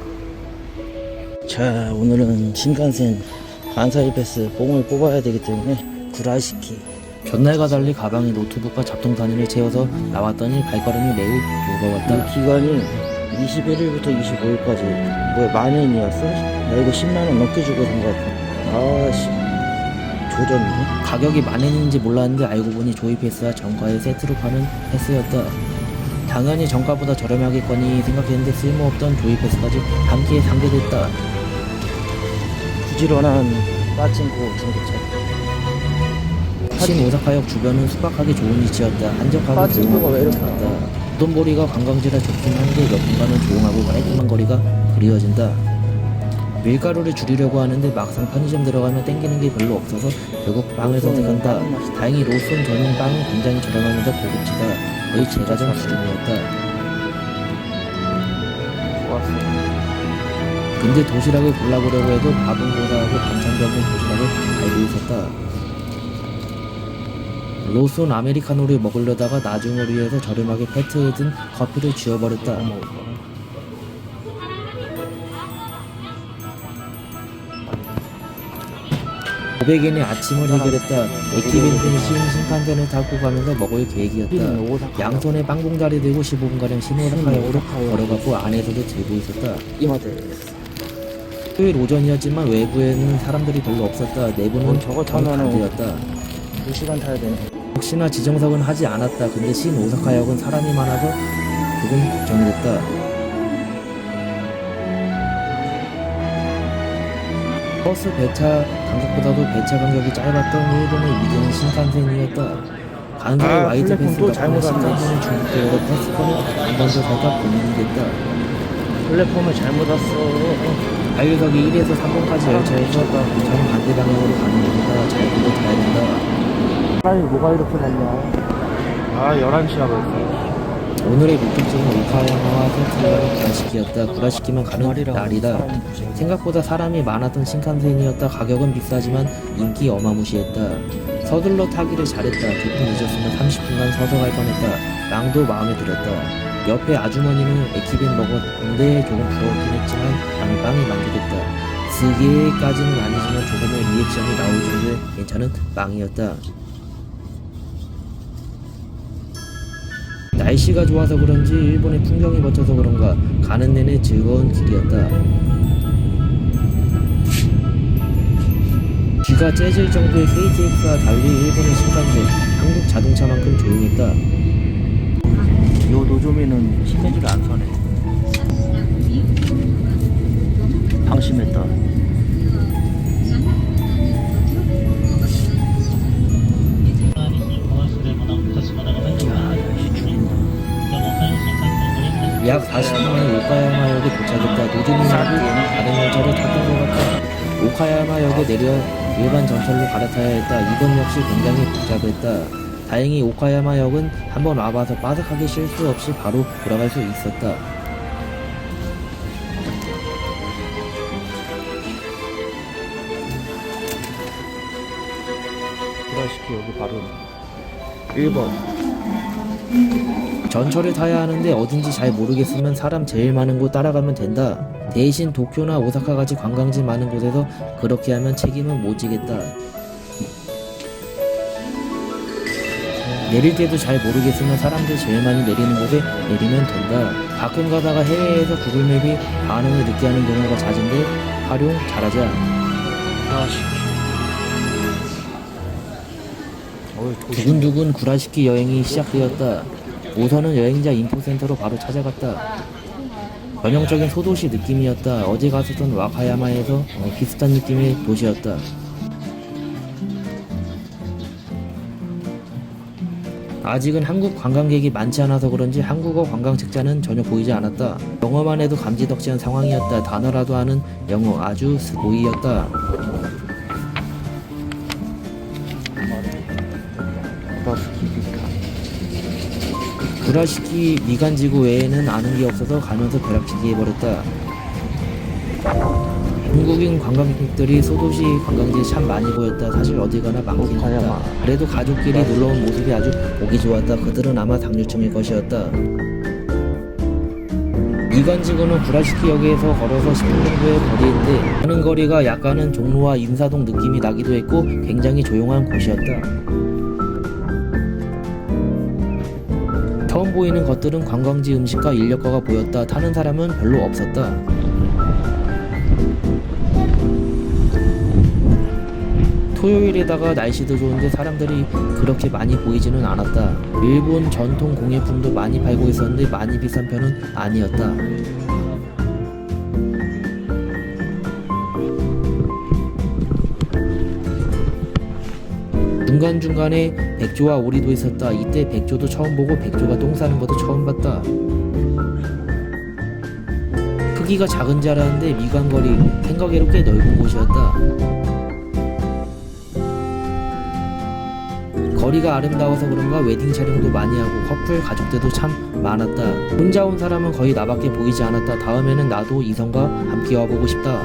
자, 오늘은 신칸센 안사이 패스 뽕을 뽑아야 되기 때문에 구라시키. 전날과 달리 가방에 노트북과 잡동사니를 채워서 나왔더니 발걸음이 매우 무거웠다. 기간이 21일부터 25일까지 뭐야, 만엔이었어? 나 이거 10만원 넘게 주고 산 거 같아. 아씨, 조졌네. 가격이 만엔인지 몰랐는데 알고 보니 조이 패스와 정가의 세트로 파는 패스였다. 당연히 정가보다 저렴하겠거니 생각했는데 쓸모없던 조이 패스까지 함께 상대됐다. 부지런한 빠친코 중고차. 신 오사카역 주변은 숙박하기 좋은 위치였다. 한적하고 빠친코가 왜 이렇게 조용하다. 돈보리가 관광지라 좋긴 한데 몇 분간은 조용하고 깔끔한 거리가 그리워진다. 밀가루를 줄이려고 하는데 막상 편의점 들어가면 땡기는 게 별로 없어서 결국 빵을 선택한다. 다행히 로손 전용 빵은 굉장히 저렴하면서 고급지다. 거의 제과점 수준이었다. 좋았어. 근데 도시락을 골라보려고 해도 밥은 고사하고 반찬도 없는 도시락을 알고 있었다. 로손 아메리카노를 먹으려다가 나중을 위해서 저렴하게 페트에 든 커피를 지워버렸다. 500엔의 아침을 해결했다. 에키벤 신칸센을 타고 가면서 먹을 계획이었다. 양손에 빵봉다리 들고 15분가량 신오사카역으로 걸어갔고 안에서도 들고 있었다. 이마대. 토요일 오전이었지만 외부에는 사람들이 별로 없었다. 내부는 저거 거의 타면은 반대였다. 2시간 타야 되네. 역시나 지정석은 하지 않았다. 근데 신오사카역은 사람이 많아서 조금 걱정이 됐다. 버스 배차 간격보다도 배차 간격이 짧았던 일본의 위대한 신칸센이었다. 간사의 와이드 플랫폼 패스가 또 잘못 왔네. 신칸센을 중국되어서 패스권을 한 번 더 살까 고민이 됐다. 플랫폼을 잘못 왔어. 반류석이 1에서 3번까지 열차에서 정반대 방향으로 가는 겁니다. 잘 보고 타야 된다. 사람이 뭐가 이렇게 많냐. 아, 11시라고 했어. 오늘의 목적지는 오카야마와 센트럴의 구라시키였다. 구라시키만 가는 날이다. 생각보다 사람이 많았던 신칸센이었다. 가격은 비싸지만 인기 어마무시했다. 서둘러 타기를 잘했다. 조금 늦었으면 30분간 서서 갈 뻔했다. 랑도 마음에 들었다. 옆에 아주머니는 에키벤 먹었는데 조금 부러웠긴 했지만 아니 빵이 만족했다. 스게까지는 아니지만 조금의 리액션이 나올 정도의 괜찮은 빵이었다. 날씨가 좋아서 그런지 일본의 풍경이 멋져서 그런가 가는 내내 즐거운 길이었다. 귀가 째질 정도의 KTX와 달리 일본의 신간세, 한국 자동차만큼 조용했다. 요 노조미는 신내지를 안 서네. 방심했다. 약 40분 만에 오카야마역에 도착했다. 노조미하고 다른 열차를 탔던 것 같다. 오카야마역에 내려 일반 전철로 갈아타야 했다. 이건 역시 굉장히 복잡했다. 다행히 오카야마역은 한번 와봐서 빠삭하게 실수 없이 바로 돌아갈 수 있었다. 구라시키 여기 바로 1번. 전철을 타야 하는데 어딘지 잘 모르겠으면 사람 제일 많은 곳 따라가면 된다. 대신 도쿄나 오사카같이 관광지 많은 곳에서 그렇게 하면 책임은 못 지겠다. 내릴 때도 잘 모르겠으면 사람들 제일 많이 내리는 곳에 내리면 된다. 가끔 가다가 해외에서 구글맵이 반응을 늦게 하는 경우가 잦은데 활용 잘하자. 구라시키. 두근두근 구라시키 여행이 시작되었다. 우선은 여행자 인포센터로 바로 찾아갔다. 전형적인 소도시 느낌이었다. 어제 갔었던 와카야마에서 비슷한 느낌의 도시였다. 아직은 한국 관광객이 많지 않아서 그런지 한국어 관광 책자는 전혀 보이지 않았다. 영어만 해도 감지덕지한 상황이었다. 단어라도 아는 영어 아주 스고이였다. 구라시키 미간지구 외에는 아는 게 없어서 가면서 벼락치기 해버렸다. 중국인 관광객들이 소도시 관광지에 참 많이 보였다. 사실 어디 가나 많긴 했다. 그래도 가족끼리 놀러온 모습이 아주 보기 좋았다. 그들은 아마 당뇨증일 것이었다. 미간지구는 구라시키역에서 걸어서 10분 정도의 거리인데 가는 거리가 약간은 종로와 인사동 느낌이 나기도 했고 굉장히 조용한 곳이었다. 처음 보이는 것들은 관광지 음식과 인력거가 보였다. 타는 사람은 별로 없었다. 토요일에다가 날씨도 좋은데 사람들이 그렇게 많이 보이지는 않았다. 일본 전통 공예품도 많이 팔고 있었는데 많이 비싼 편은 아니었다. 중간중간에 백조와 오리도 있었다. 이때 백조도 처음 보고 백조가 똥 싸는 것도 처음 봤다. 크기가 작은 줄 알았는데 미간거리 생각외로 꽤 넓은 곳이었다. 거리가 아름다워서 그런가 웨딩 촬영도 많이 하고 커플 가족들도 참 많았다. 혼자 온 사람은 거의 나밖에 보이지 않았다. 다음에는 나도 이성과 함께 와보고 싶다.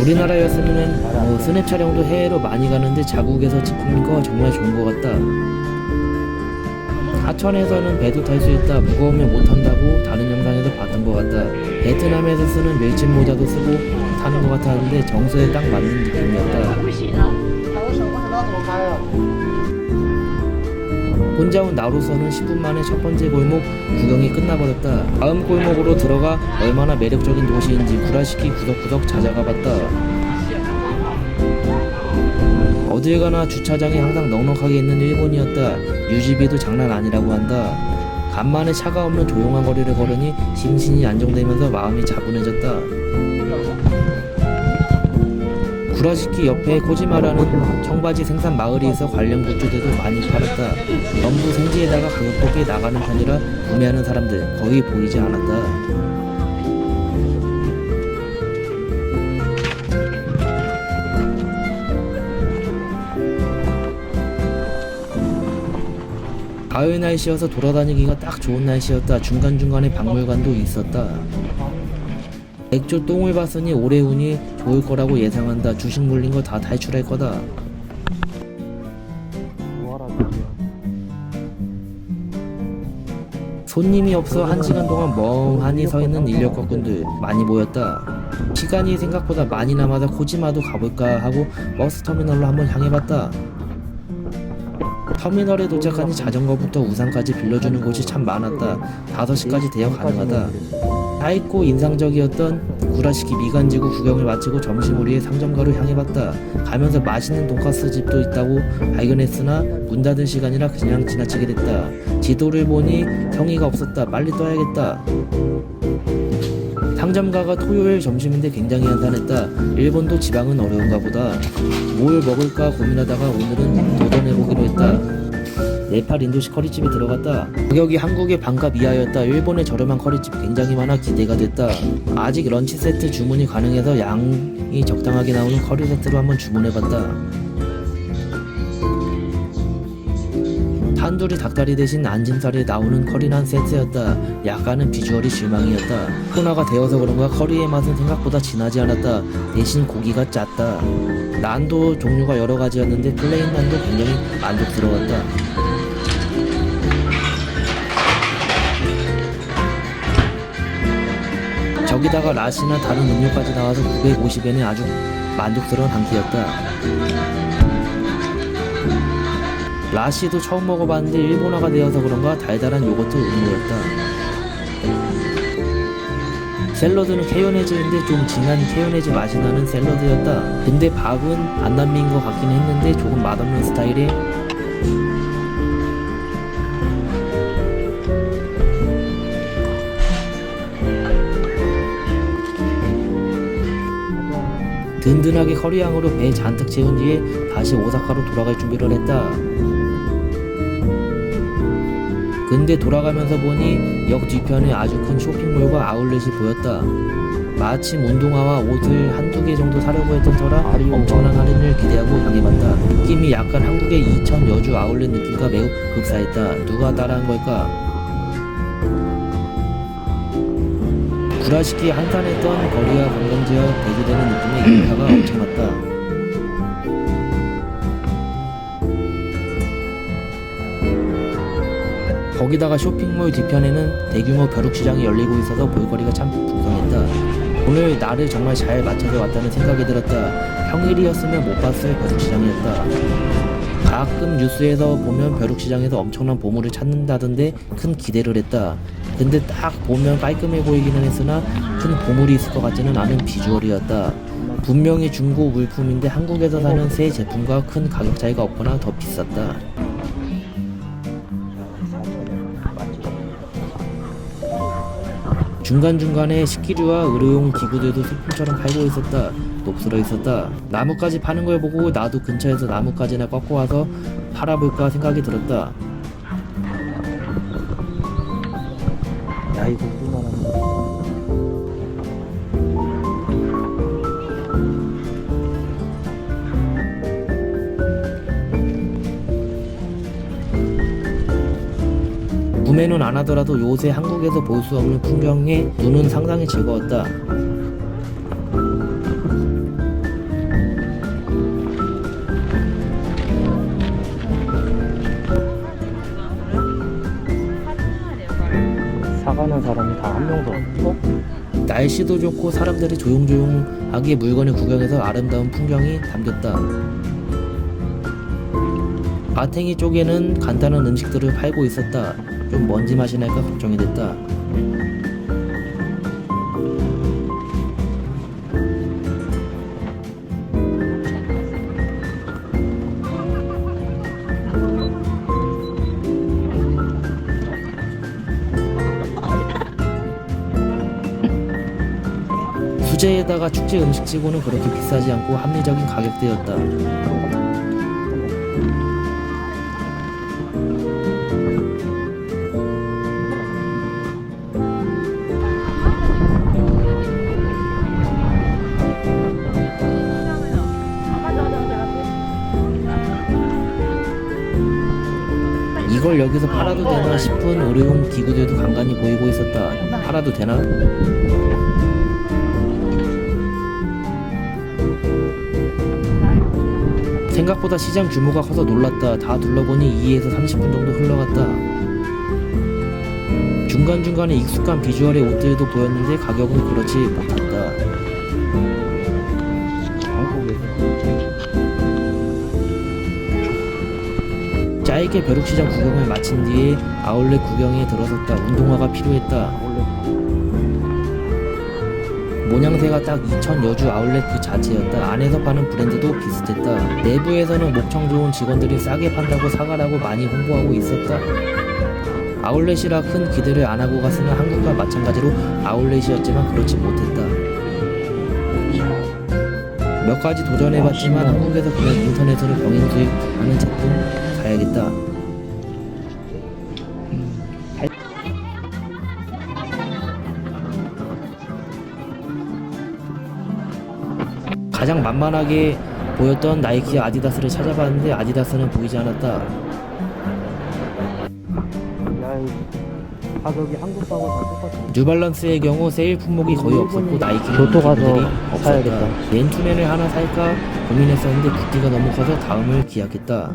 우리나라였으면 스냅 촬영도 해외로 많이 가는데 자국에서 찍는 거 정말 좋은 것 같다. 하천에서는 배도 탈 수 있다. 무거우면 못 탄다고 다른 영상에서 봤던 것 같다. 베트남에서 쓰는 밀짚 모자도 쓰고 타는 것 같았는데 정서에 딱 맞는 느낌이었다. 혼자 온 나로서는 10분 만에 첫 번째 골목 구경이 끝나버렸다. 다음 골목으로 들어가 얼마나 매력적인 도시인지 구라시키 구석구석 찾아가 봤다. 어딜 가나 주차장이 항상 넉넉하게 있는 일본이었다. 유지비도 장난 아니라고 한다. 간만에 차가 없는 조용한 거리를 걸으니 심신이 안정되면서 마음이 차분해졌다. 구라시키 옆에 코지마라는 청바지 생산 마을이 있어 관련 굿즈들도 많이 팔았다. 전부 생지에다가 가격도 꽤 나가는 편이라 구매하는 사람들 거의 보이지 않았다. 가을 날씨여서 돌아다니기가 딱 좋은 날씨였다. 중간중간에 박물관도 있었다. 백조 똥을 봤으니 올해 운이 좋을 거라고 예상한다. 주식 물린 거 다 탈출할 거다. 손님이 없어 1시간 동안 멍하니 서 있는 인력 거꾼들 많이 보였다. 시간이 생각보다 많이 남아서 코지마도 가볼까 하고 버스 터미널로 한번 향해봤다. 터미널에 도착하니 자전거부터 우산까지 빌려주는 곳이 참 많았다. 5시까지 대여 가능하다. 짧고 인상적이었던 구라시키 미간지구 구경을 마치고 점심을 위해 상점가로 향해봤다. 가면서 맛있는 돈가스 집도 있다고 발견했으나 문 닫을 시간이라 그냥 지나치게 됐다. 지도를 보니 성의가 없었다. 빨리 떠야겠다. 상점가가 토요일 점심인데 굉장히 한산했다. 일본도 지방은 어려운가 보다. 뭘 먹을까 고민하다가 오늘은 도전해보기로 했다. 네팔 인도식 커리집에 들어갔다. 가격이 한국의 반값 이하였다. 일본의 저렴한 커리집 굉장히 많아 기대가 됐다. 아직 런치 세트 주문이 가능해서 양이 적당하게 나오는 커리 세트로 한번 주문해봤다. 탄두리 닭다리 대신 안심살에 나오는 커리란 세트였다. 약간은 비주얼이 실망이었다. 코나가 되어서 그런가 커리의 맛은 생각보다 진하지 않았다. 대신 고기가 짰다. 난도 종류가 여러 가지였는데 플레인 난도 굉장히 만족스러웠다. 저기다가 라시나 다른 음료까지 나와서 950엔의 아주 만족스러운 한 끼였다. 라시도 처음 먹어봤는데 일본어가 되어서 그런가 달달한 요거트 음료였다. 샐러드는 케요네즈인데 좀 진한 케요네즈 맛이 나는 샐러드였다. 근데 밥은 안 남긴 것 같긴 했는데 조금 맛없는 스타일의 든든하게 커리향으로 배 잔뜩 채운 뒤에 다시 오사카로 돌아갈 준비를 했다. 근데 돌아가면서 보니 역 뒤편에 아주 큰 쇼핑몰과 아울렛이 보였다. 마침 운동화와 옷을 1~2개 정도 사려고 했던 터라 엄청난 할인을 기대하고 향해봤다. 느낌이 약간 한국의 이천 여주 아울렛 느낌과 매우 흡사했다. 누가 따라한 걸까? 구라시키 한산했던 거리와 관광지와 대조되는 느낌의 인파가 엄청났다. 거기다가 쇼핑몰 뒤편에는 대규모 벼룩시장이 열리고 있어서 볼거리가 참 풍성했다. 오늘 날을 정말 잘 맞춰서 왔다는 생각이 들었다. 평일이었으면 못 봤을 벼룩시장이었다. 가끔 뉴스에서 보면 벼룩시장에서 엄청난 보물을 찾는다던데 큰 기대를 했다. 근데 딱 보면 깔끔해 보이기는 했으나 큰 보물이 있을 것 같지는 않은 비주얼이었다. 분명히 중고 물품인데 한국에서 사는 새 제품과 큰 가격 차이가 없거나 더 비쌌다. 중간중간에 식기류와 의료용 기구들도 소품처럼 팔고 있었다. 녹슬어 있었다. 나뭇가지 파는 걸 보고 나도 근처에서 나뭇가지나 꺾어 와서 팔아볼까 생각이 들었다. 야 이거 얼마나 구매는 안 하더라도 요새 한국에서 볼 수 없는 풍경에 눈은 상당히 즐거웠다. 사가는 사람이 다 한 명도 없고 날씨도 좋고 사람들이 조용조용하게 물건을 구경해서 아름다운 풍경이 담겼다. 마탱이 쪽에는 간단한 음식들을 팔고 있었다. 좀 먼지 맛이 날까 걱정이 됐다. 수제에다가 축제 음식치고는 그렇게 비싸지 않고 합리적인 가격대였다. 이걸 여기서 팔아도 되나 싶은 의료용 기구들도 간간히 보이고 있었다. 팔아도 되나? 생각보다 시장 규모가 커서 놀랐다. 다 둘러보니 2에서 30분 정도 흘러갔다. 중간중간에 익숙한 비주얼의 옷들도 보였는데 가격은 그렇지 못했다. 짧게 벼룩시장 구경을 마친 뒤에 아울렛 구경에 들어섰다. 운동화가 필요했다. 모양새가 딱 2000 여주 아울렛 그 자체였다. 안에서 파는 브랜드도 비슷했다. 내부에서는 목청 좋은 직원들이 싸게 판다고 사가라고 많이 홍보하고 있었다. 아울렛이라 큰 기대를 안 하고 갔으나 한국과 마찬가지로 아울렛이었지만 그렇지 못했다. 몇 가지 도전해봤지만 한국에서 그냥 인터넷으로 병행 수입하는 제품 사야겠다. 가장 만만하게 보였던 나이키 아디다스를 찾아봤는데 아디다스는 보이지 않았다. 가격이 한국하고 다 똑같아. 뉴발란스의 경우 세일 품목이 거의 없었고 나이키는 교토 가서 사야겠다. 맨투맨을 하나 살까 고민했었는데 붓기가 너무 커서 다음을 기약했다.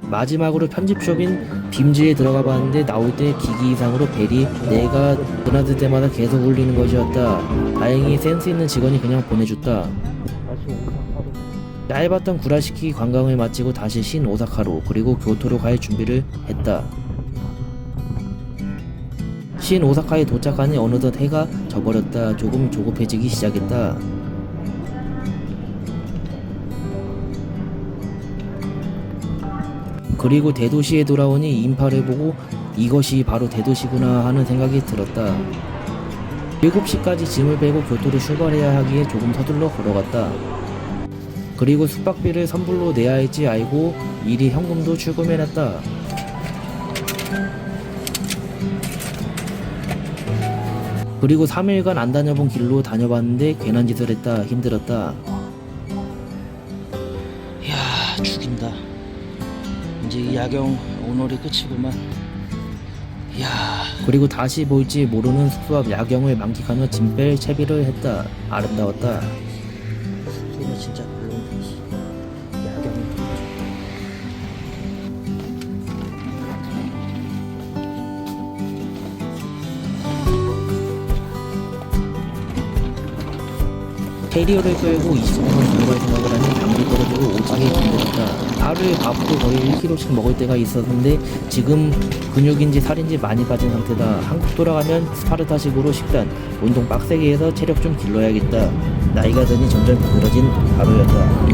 마지막으로 편집숍인 빔즈에 들어가 봤는데 나올 때 기기 이상으로 벨이 내가 드나들 때마다 계속 울리는 것이었다. 다행히 센스 있는 직원이 그냥 보내줬다. 짧았던 구라시키 관광을 마치고 다시 신 오사카로 그리고 교토로 갈 준비를 했다. 신 오사카에 도착하니 어느덧 해가 져버렸다. 조금 조급해지기 시작했다. 그리고 대도시에 돌아오니 인파를 보고 이것이 바로 대도시구나 하는 생각이 들었다. 7시까지 짐을 빼고 교토로 출발해야 하기에 조금 서둘러 걸어갔다. 그리고 숙박비를 선불로 내야 할지 알고 미리 현금도 출금해놨다. 그리고 3일간 안 다녀본 길로 다녀봤는데 괜한 짓을 했다. 힘들었다. 이야 죽인다. 이제 이 야경 오늘이 끝이구만. 이야. 그리고 다시 볼지 모르는 숙소 앞 야경을 만끽하며 짐 뺄 채비를 했다. 아름다웠다. 이거 진짜 별로인데 야경이. 캐리어를 끌고 20분간 들어갈 생각을 하니 담도 떨어지고 오지게 힘들었다. 하루에 밥도 거의 1kg씩 먹을 때가 있었는데 지금 근육인지 살인지 많이 빠진 상태다. 한국 돌아가면 스파르타식으로 식단, 운동 빡세게 해서 체력 좀 길러야겠다. 나이가 드니 점점 늘어진 하루였다.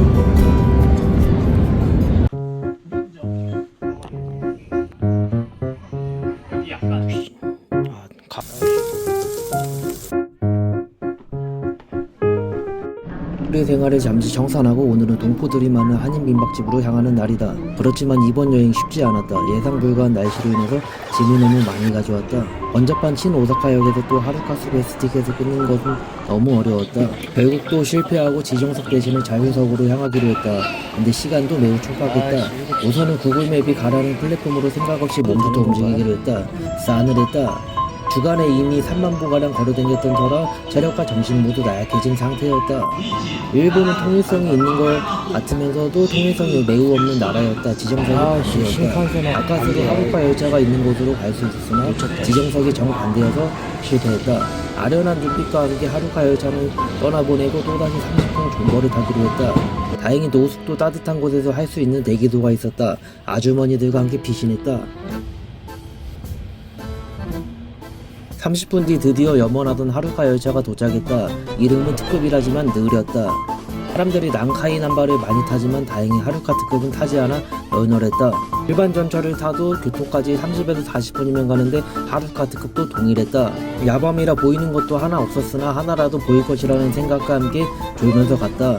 하루의 생활을 잠시 정산하고 오늘은 동포들이 많은 한인 민박집으로 향하는 날이다. 그렇지만 이번 여행 쉽지 않았다. 예상 불가한 날씨로 인해서 짐을 너무 많이 가져왔다. 언저판 친 오사카역에서 또 하루카스 베스 티켓을 끊는 것은 너무 어려웠다. 결국 또 실패하고 지정석 대신에 자유석으로 향하기로 했다. 근데 시간도 매우 촉박했다. 우선은 구글맵이 가라는 플랫폼으로 생각 없이 몸부터 움직이기로 했다. 싸늘했다. 주간에 이미 3만 보가량 걸어다녔던 터라 체력과 정신 모두 나약해진 상태였다. 일본은 통일성이 있는 것 같으면서도 통일성이 매우 없는 나라였다. 지정석이 신칸센 아카스로 하루카 열차가 있는 곳으로 갈 수 있었으나 지정석이 정반대여서 실패했다. 아련한 눈빛과 함께 하루카 열차는 떠나보내고 또다시 30분 존버를 타기로 했다. 다행히 노숙도 따뜻한 곳에서 할 수 있는 대기도가 있었다. 아주머니들과 함께 피신했다. 30분 뒤 드디어 염원하던 하루카 열차가 도착했다. 이름은 특급이라지만 느렸다. 사람들이 난카이 남바를 많이 타지만 다행히 하루카 특급은 타지 않아 널널했다. 일반 전철을 타도 교토까지 30에서 40분이면 가는데 하루카 특급도 동일했다. 야밤이라 보이는 것도 하나 없었으나 하나라도 보일 것이라는 생각과 함께 졸면서 갔다.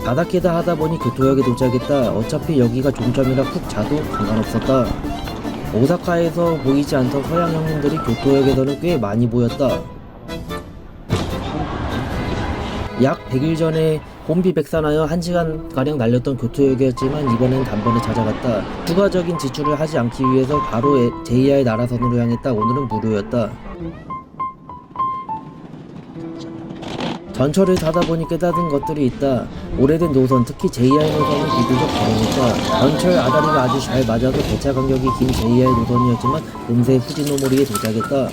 바닥에다 하다 보니 교토역에 도착했다. 어차피 여기가 종점이라 푹 자도 상관없었다. 오사카에서 보이지 않던 서양 형님들이 교토역에서는 꽤 많이 보였다. 약 100일 전에 혼비백산하여 1시간가량 날렸던 교토역이었지만 이번엔 단번에 찾아갔다. 추가적인 지출을 하지 않기 위해서 바로 JR 나라선으로 향했다. 오늘은 무료였다. 전철을 타다 보니 깨닫은 것들이 있다. 오래된 노선, 특히 JR 노선은 비교적 가능했다. 전철 아다리가 아주 잘 맞아서 배차 간격이 긴 JR 노선이었지만 금세 후진노모리에 도착했다.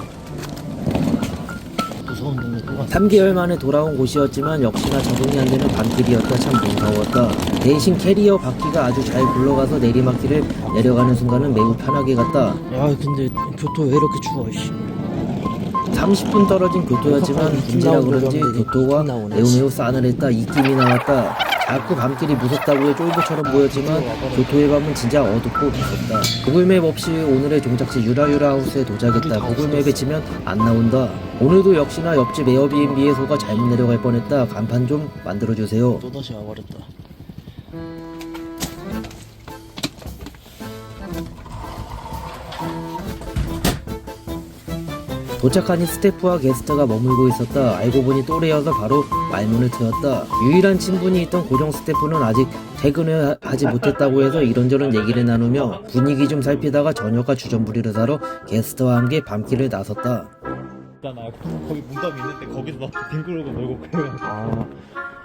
무서운 동네 또 갔어. 3개월 만에 돌아온 곳이었지만 역시나 적응이 안 되는 밤길이었다. 참 무서웠다. 대신 캐리어 바퀴가 아주 잘 굴러가서 내리막길을 내려가는 순간은 매우 편하게 갔다. 야 근데 교토 왜 이렇게 추워 씨. 30분 떨어진 교토였지만 문제라 그런지 교토가 매우 싸늘했다. 입김이 나왔다. 자꾸 밤길이 무섭다고요. 쫄보처럼 보였지만 교토의 밤은 진짜 어둡고 무섭다. 구글맵 없이 오늘의 종착지 유라유라 하우스에 도착했다. 구글맵에 치면 안 나온다. 오늘도 역시나 옆집 에어비앤비에서가 잘못 내려갈 뻔했다. 간판 좀 만들어주세요. 또다시 와버렸다. 도착하니 스태프와 게스트가 머물고 있었다. 알고 보니 또래여서 바로 말문을 트였다. 유일한 친분이 있던 고정 스태프는 아직 퇴근을 하지 못했다고 해서 이런저런 얘기를 나누며 분위기 좀 살피다가 저녁과 주전부리를 사러 게스트와 함께 밤길을 나섰다. 있잖아요. 거기 무덤이 있는데 거기서 뒹굴고 놀고 그래요.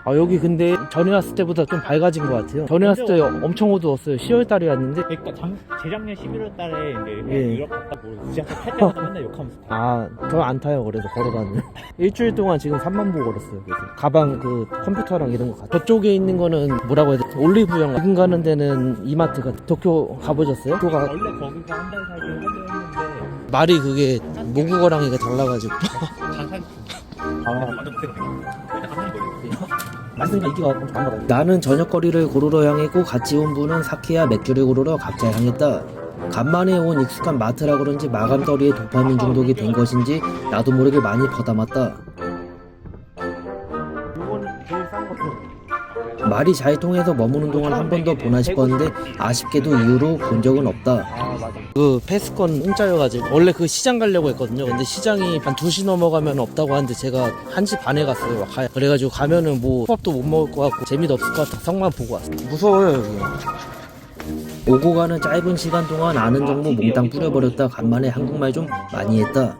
아 여기 근데 전에 왔을 때보다 좀 밝아진 것 같아요. 전에 왔을 때 엄청 어두웠어요. 10월달에 왔는데 그러니까 재작년 11월 달에 이제 예. 유럽 갔다 뭐 지하철 탈 때마다 맨날 욕하면서 타요. 저 안 타요. 그래서 걸어다니는 일주일 동안 지금 3만 보 걸었어요. 그래서 가방 그 컴퓨터랑 이런 거 저쪽에 있는 거는 뭐라고 해야 돼? 올리브영 지금 가는 데는 이마트가 도쿄 가보셨어요? 도쿄가 원래 거기서 한 달 살기 하려 했는데 말이 그게 모국어랑 이게 달라가지고 장산 말씀이 이기가 엄청 안 받아요. 나는 저녁거리를 고르러 향했고 같이 온 분은 사케야 맥주를 고르러 각자 향했다. 간만에 온 익숙한 마트라 그런지 마감거리에 도파민 중독이 된 것인지 나도 모르게 많이 퍼담았다. 말이 잘 통해서 머무는 동안 한 번 더 보나 싶었는데 아쉽게도 이후로 본 적은 없다. 그 패스권 공짜여가지고 원래 그 시장 가려고 했거든요. 근데 시장이 한 2시 넘어가면 없다고 하는데 제가 1시 반에 갔어요. 그래가지고 가면은 뭐 수업도 못 먹을 것 같고 재미도 없을 것 같아. 성만 보고 왔어. 무서워요 여기. 오고 가는 짧은 시간 동안 아는 정보 몽땅 뿌려버렸다. 간만에 한국말 좀 많이 했다.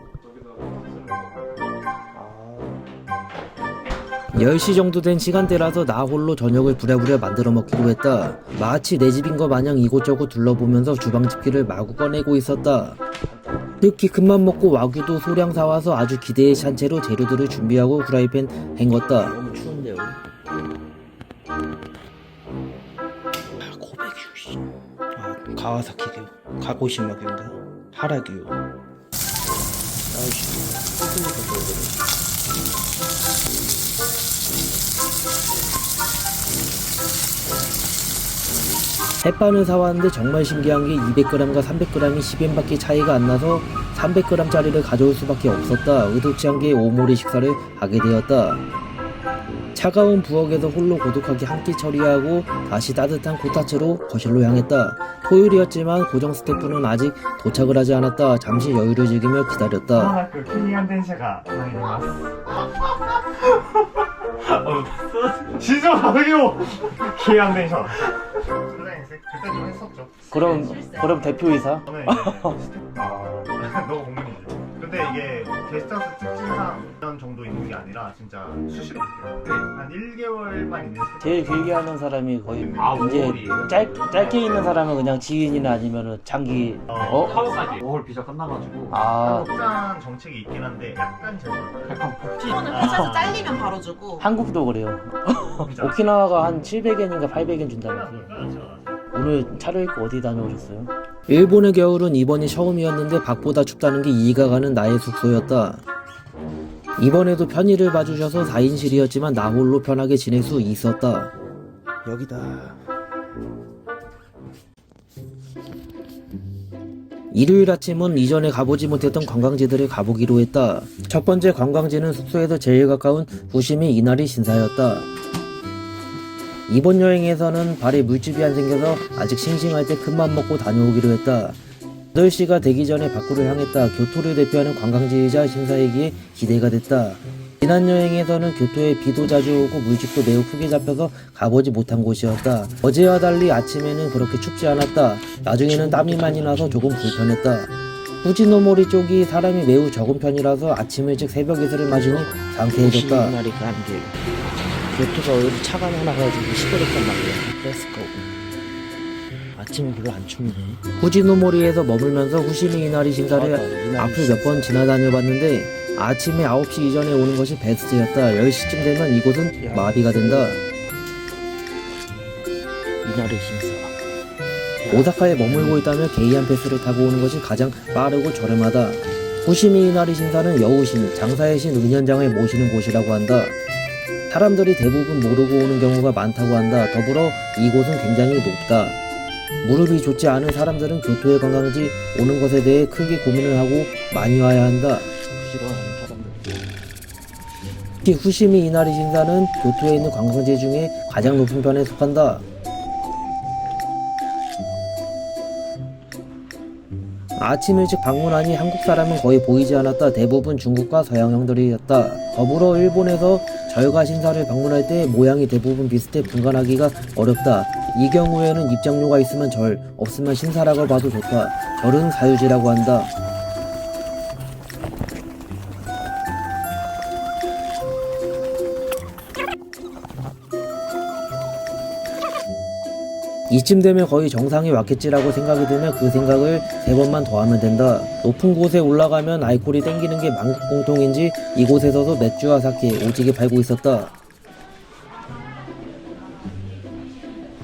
10시 정도 된 시간대라서 나 홀로 저녁을 부랴부랴 만들어 먹기로 했다. 마치 내 집인 것 마냥 이곳저곳 둘러보면서 주방 집기를 마구 꺼내고 있었다. 특히 큰맘 먹고 와규도 소량 사와서 아주 기대의 샨채로 재료들을 준비하고 후라이팬 헹궜다. 너무 추운데 여기. 고백유. 가와사키교. 가고시마교인가? 하라교. 아이씨. 햇반을 사왔는데 정말 신기한 게 200g과 300g이 10엔밖에 차이가 안 나서 300g짜리를 가져올 수밖에 없었다. 의도치 않게 오모리 식사를 하게 되었다. 차가운 부엌에서 홀로 고독하게 한 끼 처리하고 다시 따뜻한 코타츠로 거실로 향했다. 토요일이었지만 고정 스태프는 아직 도착을 하지 않았다. 잠시 여유를 즐기며 기다렸다. くキリアン電車が参ります。史上初キリアン電車. 그때 좀 했었죠. 그럼 대표이사? 네. 너무 고민이지. 근데 이게 게스트하우스 특징상 1년 정도 있는 게 아니라 진짜 수시로 있어요. 한 1개월만 있는 제일 길게 하는 사람이 거의 이제 5월이에요. 짧게 있는 사람은 그냥 지인이나 아니면은 장기 하루까지 5월 비자 끝나가지고 협찬 정책이 있긴 한데 약간 제가 약간 복지 회사에서 잘리면 바로 주고. 한국도 그래요. 오키나와가 한 700엔인가 800엔 준다면서요. 오늘 차를 입고 어디 다녀오셨어요? 일본의 겨울은 이번이 처음이었는데 밖보다 춥다는 게 이해가 가는 나의 숙소였다. 이번에도 편의를 봐주셔서 4인실이었지만 나 홀로 편하게 지낼 수 있었다. 여기다. 일요일 아침은 이전에 가보지 못했던 관광지들을 가보기로 했다. 첫 번째 관광지는 숙소에서 제일 가까운 부시미 이나리 신사였다. 이번 여행에서는 발에 물집이 안 생겨서 아직 싱싱할 때 큰맘 먹고 다녀오기로 했다. 8시가 되기 전에 밖으로 향했다. 교토를 대표하는 관광지이자 신사이기에 기대가 됐다. 지난 여행에서는 교토에 비도 자주 오고 물집도 매우 크게 잡혀서 가보지 못한 곳이었다. 어제와 달리 아침에는 그렇게 춥지 않았다. 나중에는 땀이 많이 나서 조금 불편했다. 후지노모리 쪽이 사람이 매우 적은 편이라서 아침 일찍 새벽 이슬을 마시니 상쾌해졌다. 날이 가는 길. 교토가 오히려 차가 많아가지고 시끄럽단 말이야. 렛츠고. 아침에 별로 안 춥네. 후지노모리에서 머물면서 후시미 이나리 신사를 앞을 몇 번 지나다녀 봤는데 아침에 9시 이전에 오는 것이 베스트였다. 10시쯤 되면 이곳은 마비가 된다. 이날의 신사. 오사카에 머물고 있다면 게이한 패스를 타고 오는 것이 가장 빠르고 저렴하다. 후시미 이나리 신사는 여우신, 장사의 신 은현장을 모시는 곳이라고 한다. 사람들이 대부분 모르고 오는 경우가 많다고 한다. 더불어 이곳은 굉장히 높다. 무릎이 좋지 않은 사람들은 교토의 관광지 오는 것에 대해 크게 고민을 하고 많이 와야 한다. 싫어하는 사람들. 특히 후시미 이나리 신사는 교토에 있는 관광지 중에 가장 높은 편에 속한다. 아침 일찍 방문하니 한국 사람은 거의 보이지 않았다. 대부분 중국과 서양형들이었다. 더불어 일본에서 절과 신사를 방문할 때 모양이 대부분 비슷해 분간하기가 어렵다. 이 경우에는 입장료가 있으면 절, 없으면 신사라고 봐도 좋다. 절은 사유지라고 한다. 이쯤 되면 거의 정상에 왔겠지라고 생각이 들면 그 생각을 3번만 더 하면 된다. 높은 곳에 올라가면 알코올이 땡기는 게 만국 공통인지 이곳에서도 맥주와 사케 오지게 팔고 있었다.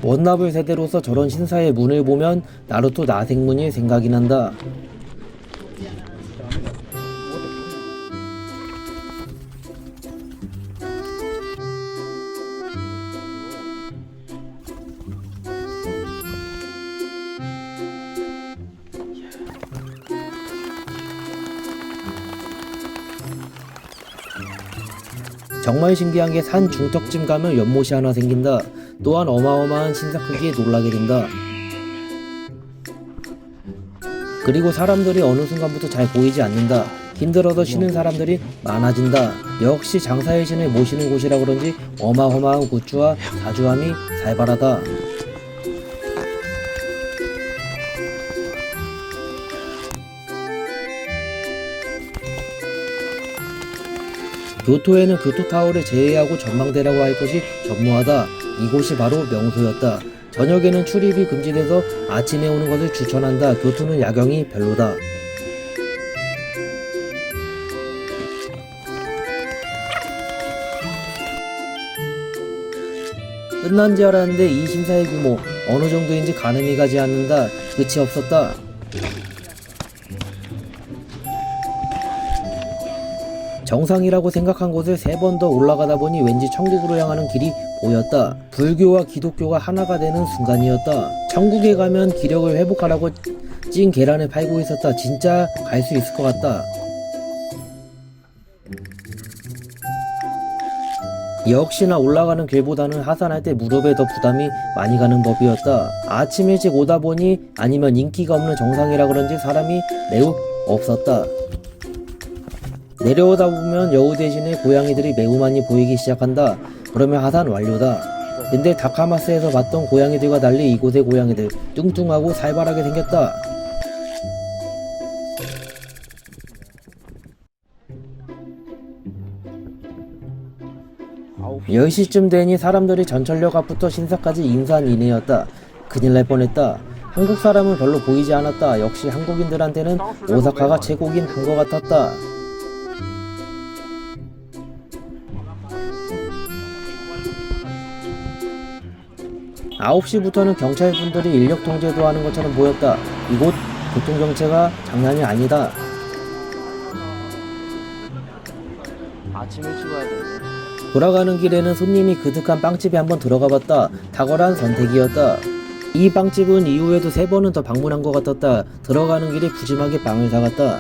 원나블 세대로서 저런 신사의 문을 보면 나루토 나생문이 생각이 난다. 정말 신기한 게 산 중턱쯤 가면 연못이 하나 생긴다. 또한 어마어마한 신사 크기에 놀라게 된다. 그리고 사람들이 어느 순간부터 잘 보이지 않는다. 힘들어서 쉬는 사람들이 많아진다. 역시 장사의 신을 모시는 곳이라 그런지 어마어마한 굿즈와 사주함이 살벌하다. 교토에는 교토타워를 제외하고 전망대라고 할 것이 전무하다. 이곳이 바로 명소였다. 저녁에는 출입이 금지돼서 아침에 오는 것을 추천한다. 교토는 야경이 별로다. 끝난 지 알았는데 이 신사의 규모 어느 정도인지 가늠이 가지 않는다. 끝이 없었다. 정상이라고 생각한 곳을 3번 더 올라가다 보니 왠지 천국으로 향하는 길이 보였다. 불교와 기독교가 하나가 되는 순간이었다. 천국에 가면 기력을 회복하라고 찐 계란을 팔고 있었다. 진짜 갈 수 있을 것 같다. 역시나 올라가는 길보다는 하산할 때 무릎에 더 부담이 많이 가는 법이었다. 아침 일찍 오다 보니 아니면 인기가 없는 정상이라 그런지 사람이 매우 없었다. 내려오다 보면 여우 대신에 고양이들이 매우 많이 보이기 시작한다. 그러면 하산 완료다. 근데 다카마스에서 봤던 고양이들과 달리 이곳의 고양이들 뚱뚱하고 살벌하게 생겼다. 10시쯤 되니 사람들이 전철역 앞부터 신사까지 인산인해였다. 큰일 날 뻔했다. 한국 사람은 별로 보이지 않았다. 역시 한국인들한테는 오사카가 최고긴 한 것 같았다. 아홉 시부터는 경찰분들이 인력 통제도 하는 것처럼 보였다. 이곳 교통정체가 장난이 아니다. 아침 일찍 와야 돼. 돌아가는 길에는 손님이 그득한 빵집에 한번 들어가봤다. 탁월한 선택이었다. 이 빵집은 이후에도 3번은 더 방문한 것 같았다. 들어가는 길에 푸짐하게 빵을 사갔다.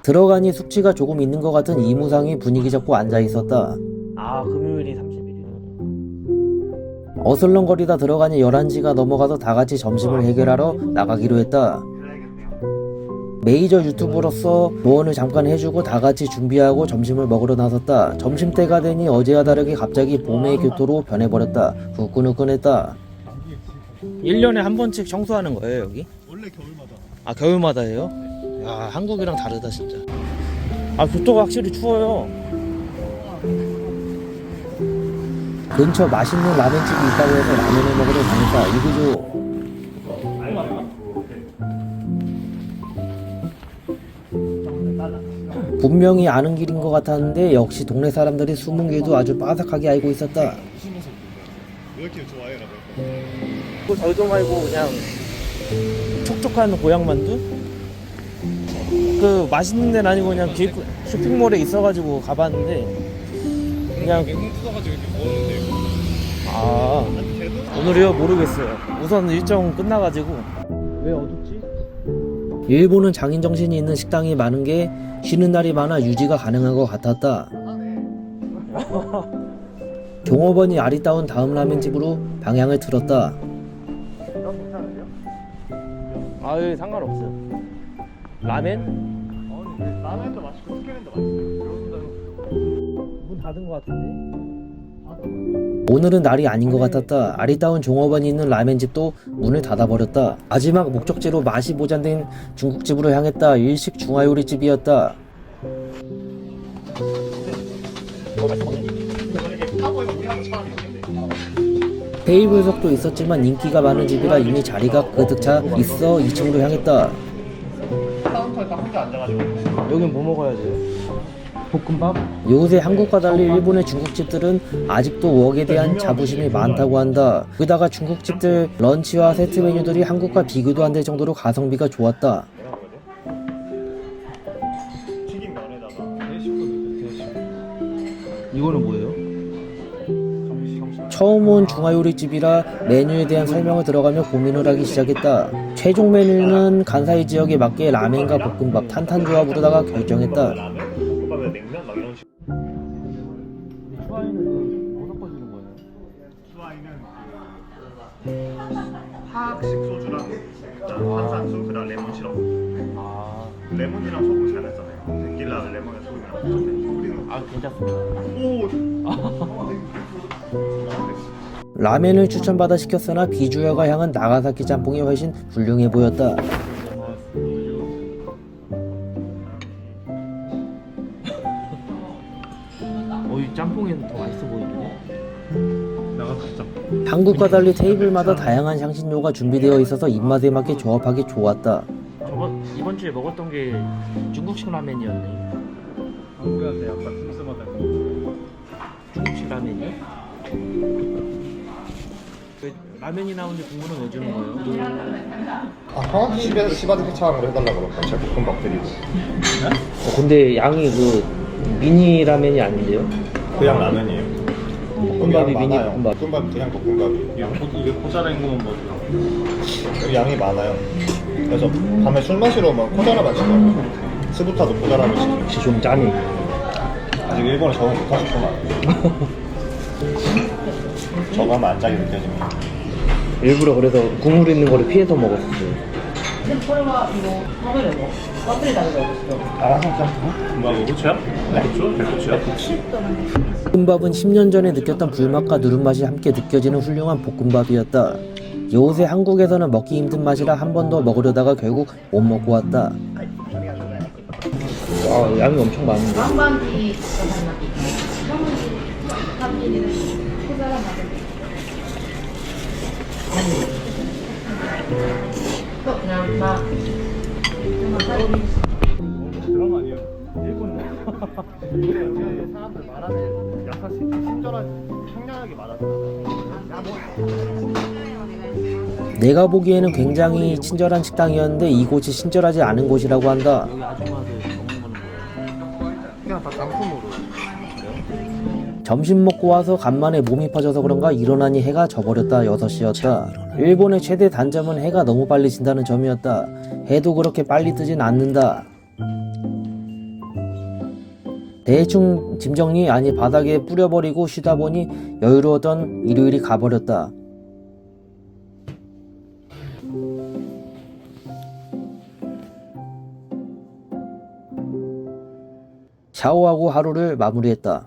들어가니 숙취가 조금 있는 것 같은 이무상이 분위기 잡고 앉아있었다. 아, 금요일이 30일이네. 어슬렁거리다 들어가니 11시가 넘어가서 다같이 점심을 해결하러 나가기로 했다. 메이저 유튜버로서 조언을 잠깐 해주고 다같이 준비하고 점심을 먹으러 나섰다. 점심때가 되니 어제와 다르게 갑자기 봄의 교토로 변해버렸다. 후끈후끈했다. 1년에 한 번씩 청소하는 거예요, 여기? 원래 겨울마다. 아 겨울마다 해요? 야 한국이랑 다르다 진짜. 아 교토가 확실히 추워요. 근처 맛있는 라멘집이 있다고 해서 라면을 먹으러 다녔다. 이거죠. 분명히 아는 길인 것 같았는데 역시 동네 사람들이 숨은 길도 아주 빠삭하게 알고 있었다. 왜 이렇게 좋아해, 라면? 뭐 절도 말고 그냥 촉촉한 고향만두? 그 맛있는 데는 아니고 그냥 쇼핑몰에 있어가지고 가봤는데 그냥 맹 뜯어가지고 이렇게 먹었는데. 아 오늘이요? 모르겠어요. 우선 일정 끝나가지고. 왜 어둡지? 일본은 장인 정신이 있는 식당이 많은 게 쉬는 날이 많아 유지가 가능한 것 같았다. 종업원이 아리따운 다음 라면집으로 방향을 틀었다. 아유 상관없어요. 라멘? 라면도 맛있고 스케면도 맛있어요. 문 닫은 것 같은데. 오늘은 날이 아닌 것 같았다. 아리따운 종업원이 있는 라멘집도 문을 닫아버렸다. 마지막 목적지로 맛이 보장된 중국집으로 향했다. 일식 중화요리집이었다. 테이블석도 있었지만 인기가 많은 집이라 이미 자리가 가득 차 있어 2층으로 향했다. 카운터에 딱 혼자 앉아가지고. 여긴 뭐 먹어야 돼요? 볶음밥? 요새 한국과 달리 일본의 중국집들은 아직도 웍에 대한 자부심이 많다고 한다. 게다가 중국집들 런치와 세트 메뉴들이 한국과 비교도 안 될 정도로 가성비가 좋았다. 튀김 면에다가 이거는 뭐예요? 처음 온 중화요리집이라 메뉴에 대한 설명을 들어가며 고민을 하기 시작했다. 최종 메뉴는 간사이 지역에 맞게 라멘과 볶음밥, 탄탄 조합으로다가 결정했다. 라면, 볶음밥에 냉면 막 이런 식으로. 추아이는 뭐 섞어주는 거예요? 수아이는 화학식 소주랑 탄산수 그다음 레몬 시럽. 아, 레몬이랑 소금 잘 했잖아요. 데킬라 레몬에 소금이랑 우리는 아 괜찮습니다. 오. 라멘을 추천받아 시켰으나 비주얼과 향은 나가사키 짬뽕이 훨씬 훌륭해 보였다. 이 짬뽕이 더 맛있어 보이는데? 한국과 달리 테이블마다 다양한 향신료가 준비되어 있어서 입맛에 맞게 조합하기 좋았다. 이번 주에 먹었던 게 중국식 라면이었네. 한국한테 약간 슴슴하다. 중국식 라면이요? 그 라면이 나오는데 국물은 왜 주는 거예요? 시바드케 차항으로 해달라 그럴까? 제가 볶음밥 드리고. 근데 양이 그 미니 라면이 아닌데요? 그냥 라면이에요. 볶음밥이 미니 볶음밥. 볶음밥 그냥 볶음밥이. 이게 모자라인 거만 먹어요. 양이 많아요. 그래서 밤에 술 마시러 막 코자라만 시켜요. 스부타도 코자라만 시켜요. 혹시 좀 짜니? 아직 일본에 적응 못하셨구나. 저거 하면 안 짜게 느껴집니다. 일부러 그래서 국물 있는 거를 피해서 먹었어요. 뭐 고추야? 고추야? 볶음밥은 10년 전에 느꼈던 불맛과 누른맛이 함께 느껴지는 훌륭한 볶음밥이었다. 요새 한국에서는 먹기 힘든 맛이라 한 번 더 먹으려다가 결국 못 먹고 왔다. 아 양이 엄청 많은데? 드라마 아니에요? 일본 사람들 말하는 약간 친절한 청량하게 말하잖아. 내가 보기에는 굉장히 친절한 식당이었는데 이곳이 친절하지 않은 곳이라고 한다. 여기 아줌마들 먹는 거는 뭐예요? 그냥 다 단품으로. 점심 먹고 와서 간만에 몸이 퍼져서 그런가 일어나니 해가 져버렸다. 6시였다. 일본의 최대 단점은 해가 너무 빨리 진다는 점이었다. 해도 그렇게 빨리 뜨진 않는다. 대충 짐 정리 아니 바닥에 뿌려버리고 쉬다 보니 여유로웠던 일요일이 가버렸다. 샤워하고 하루를 마무리했다.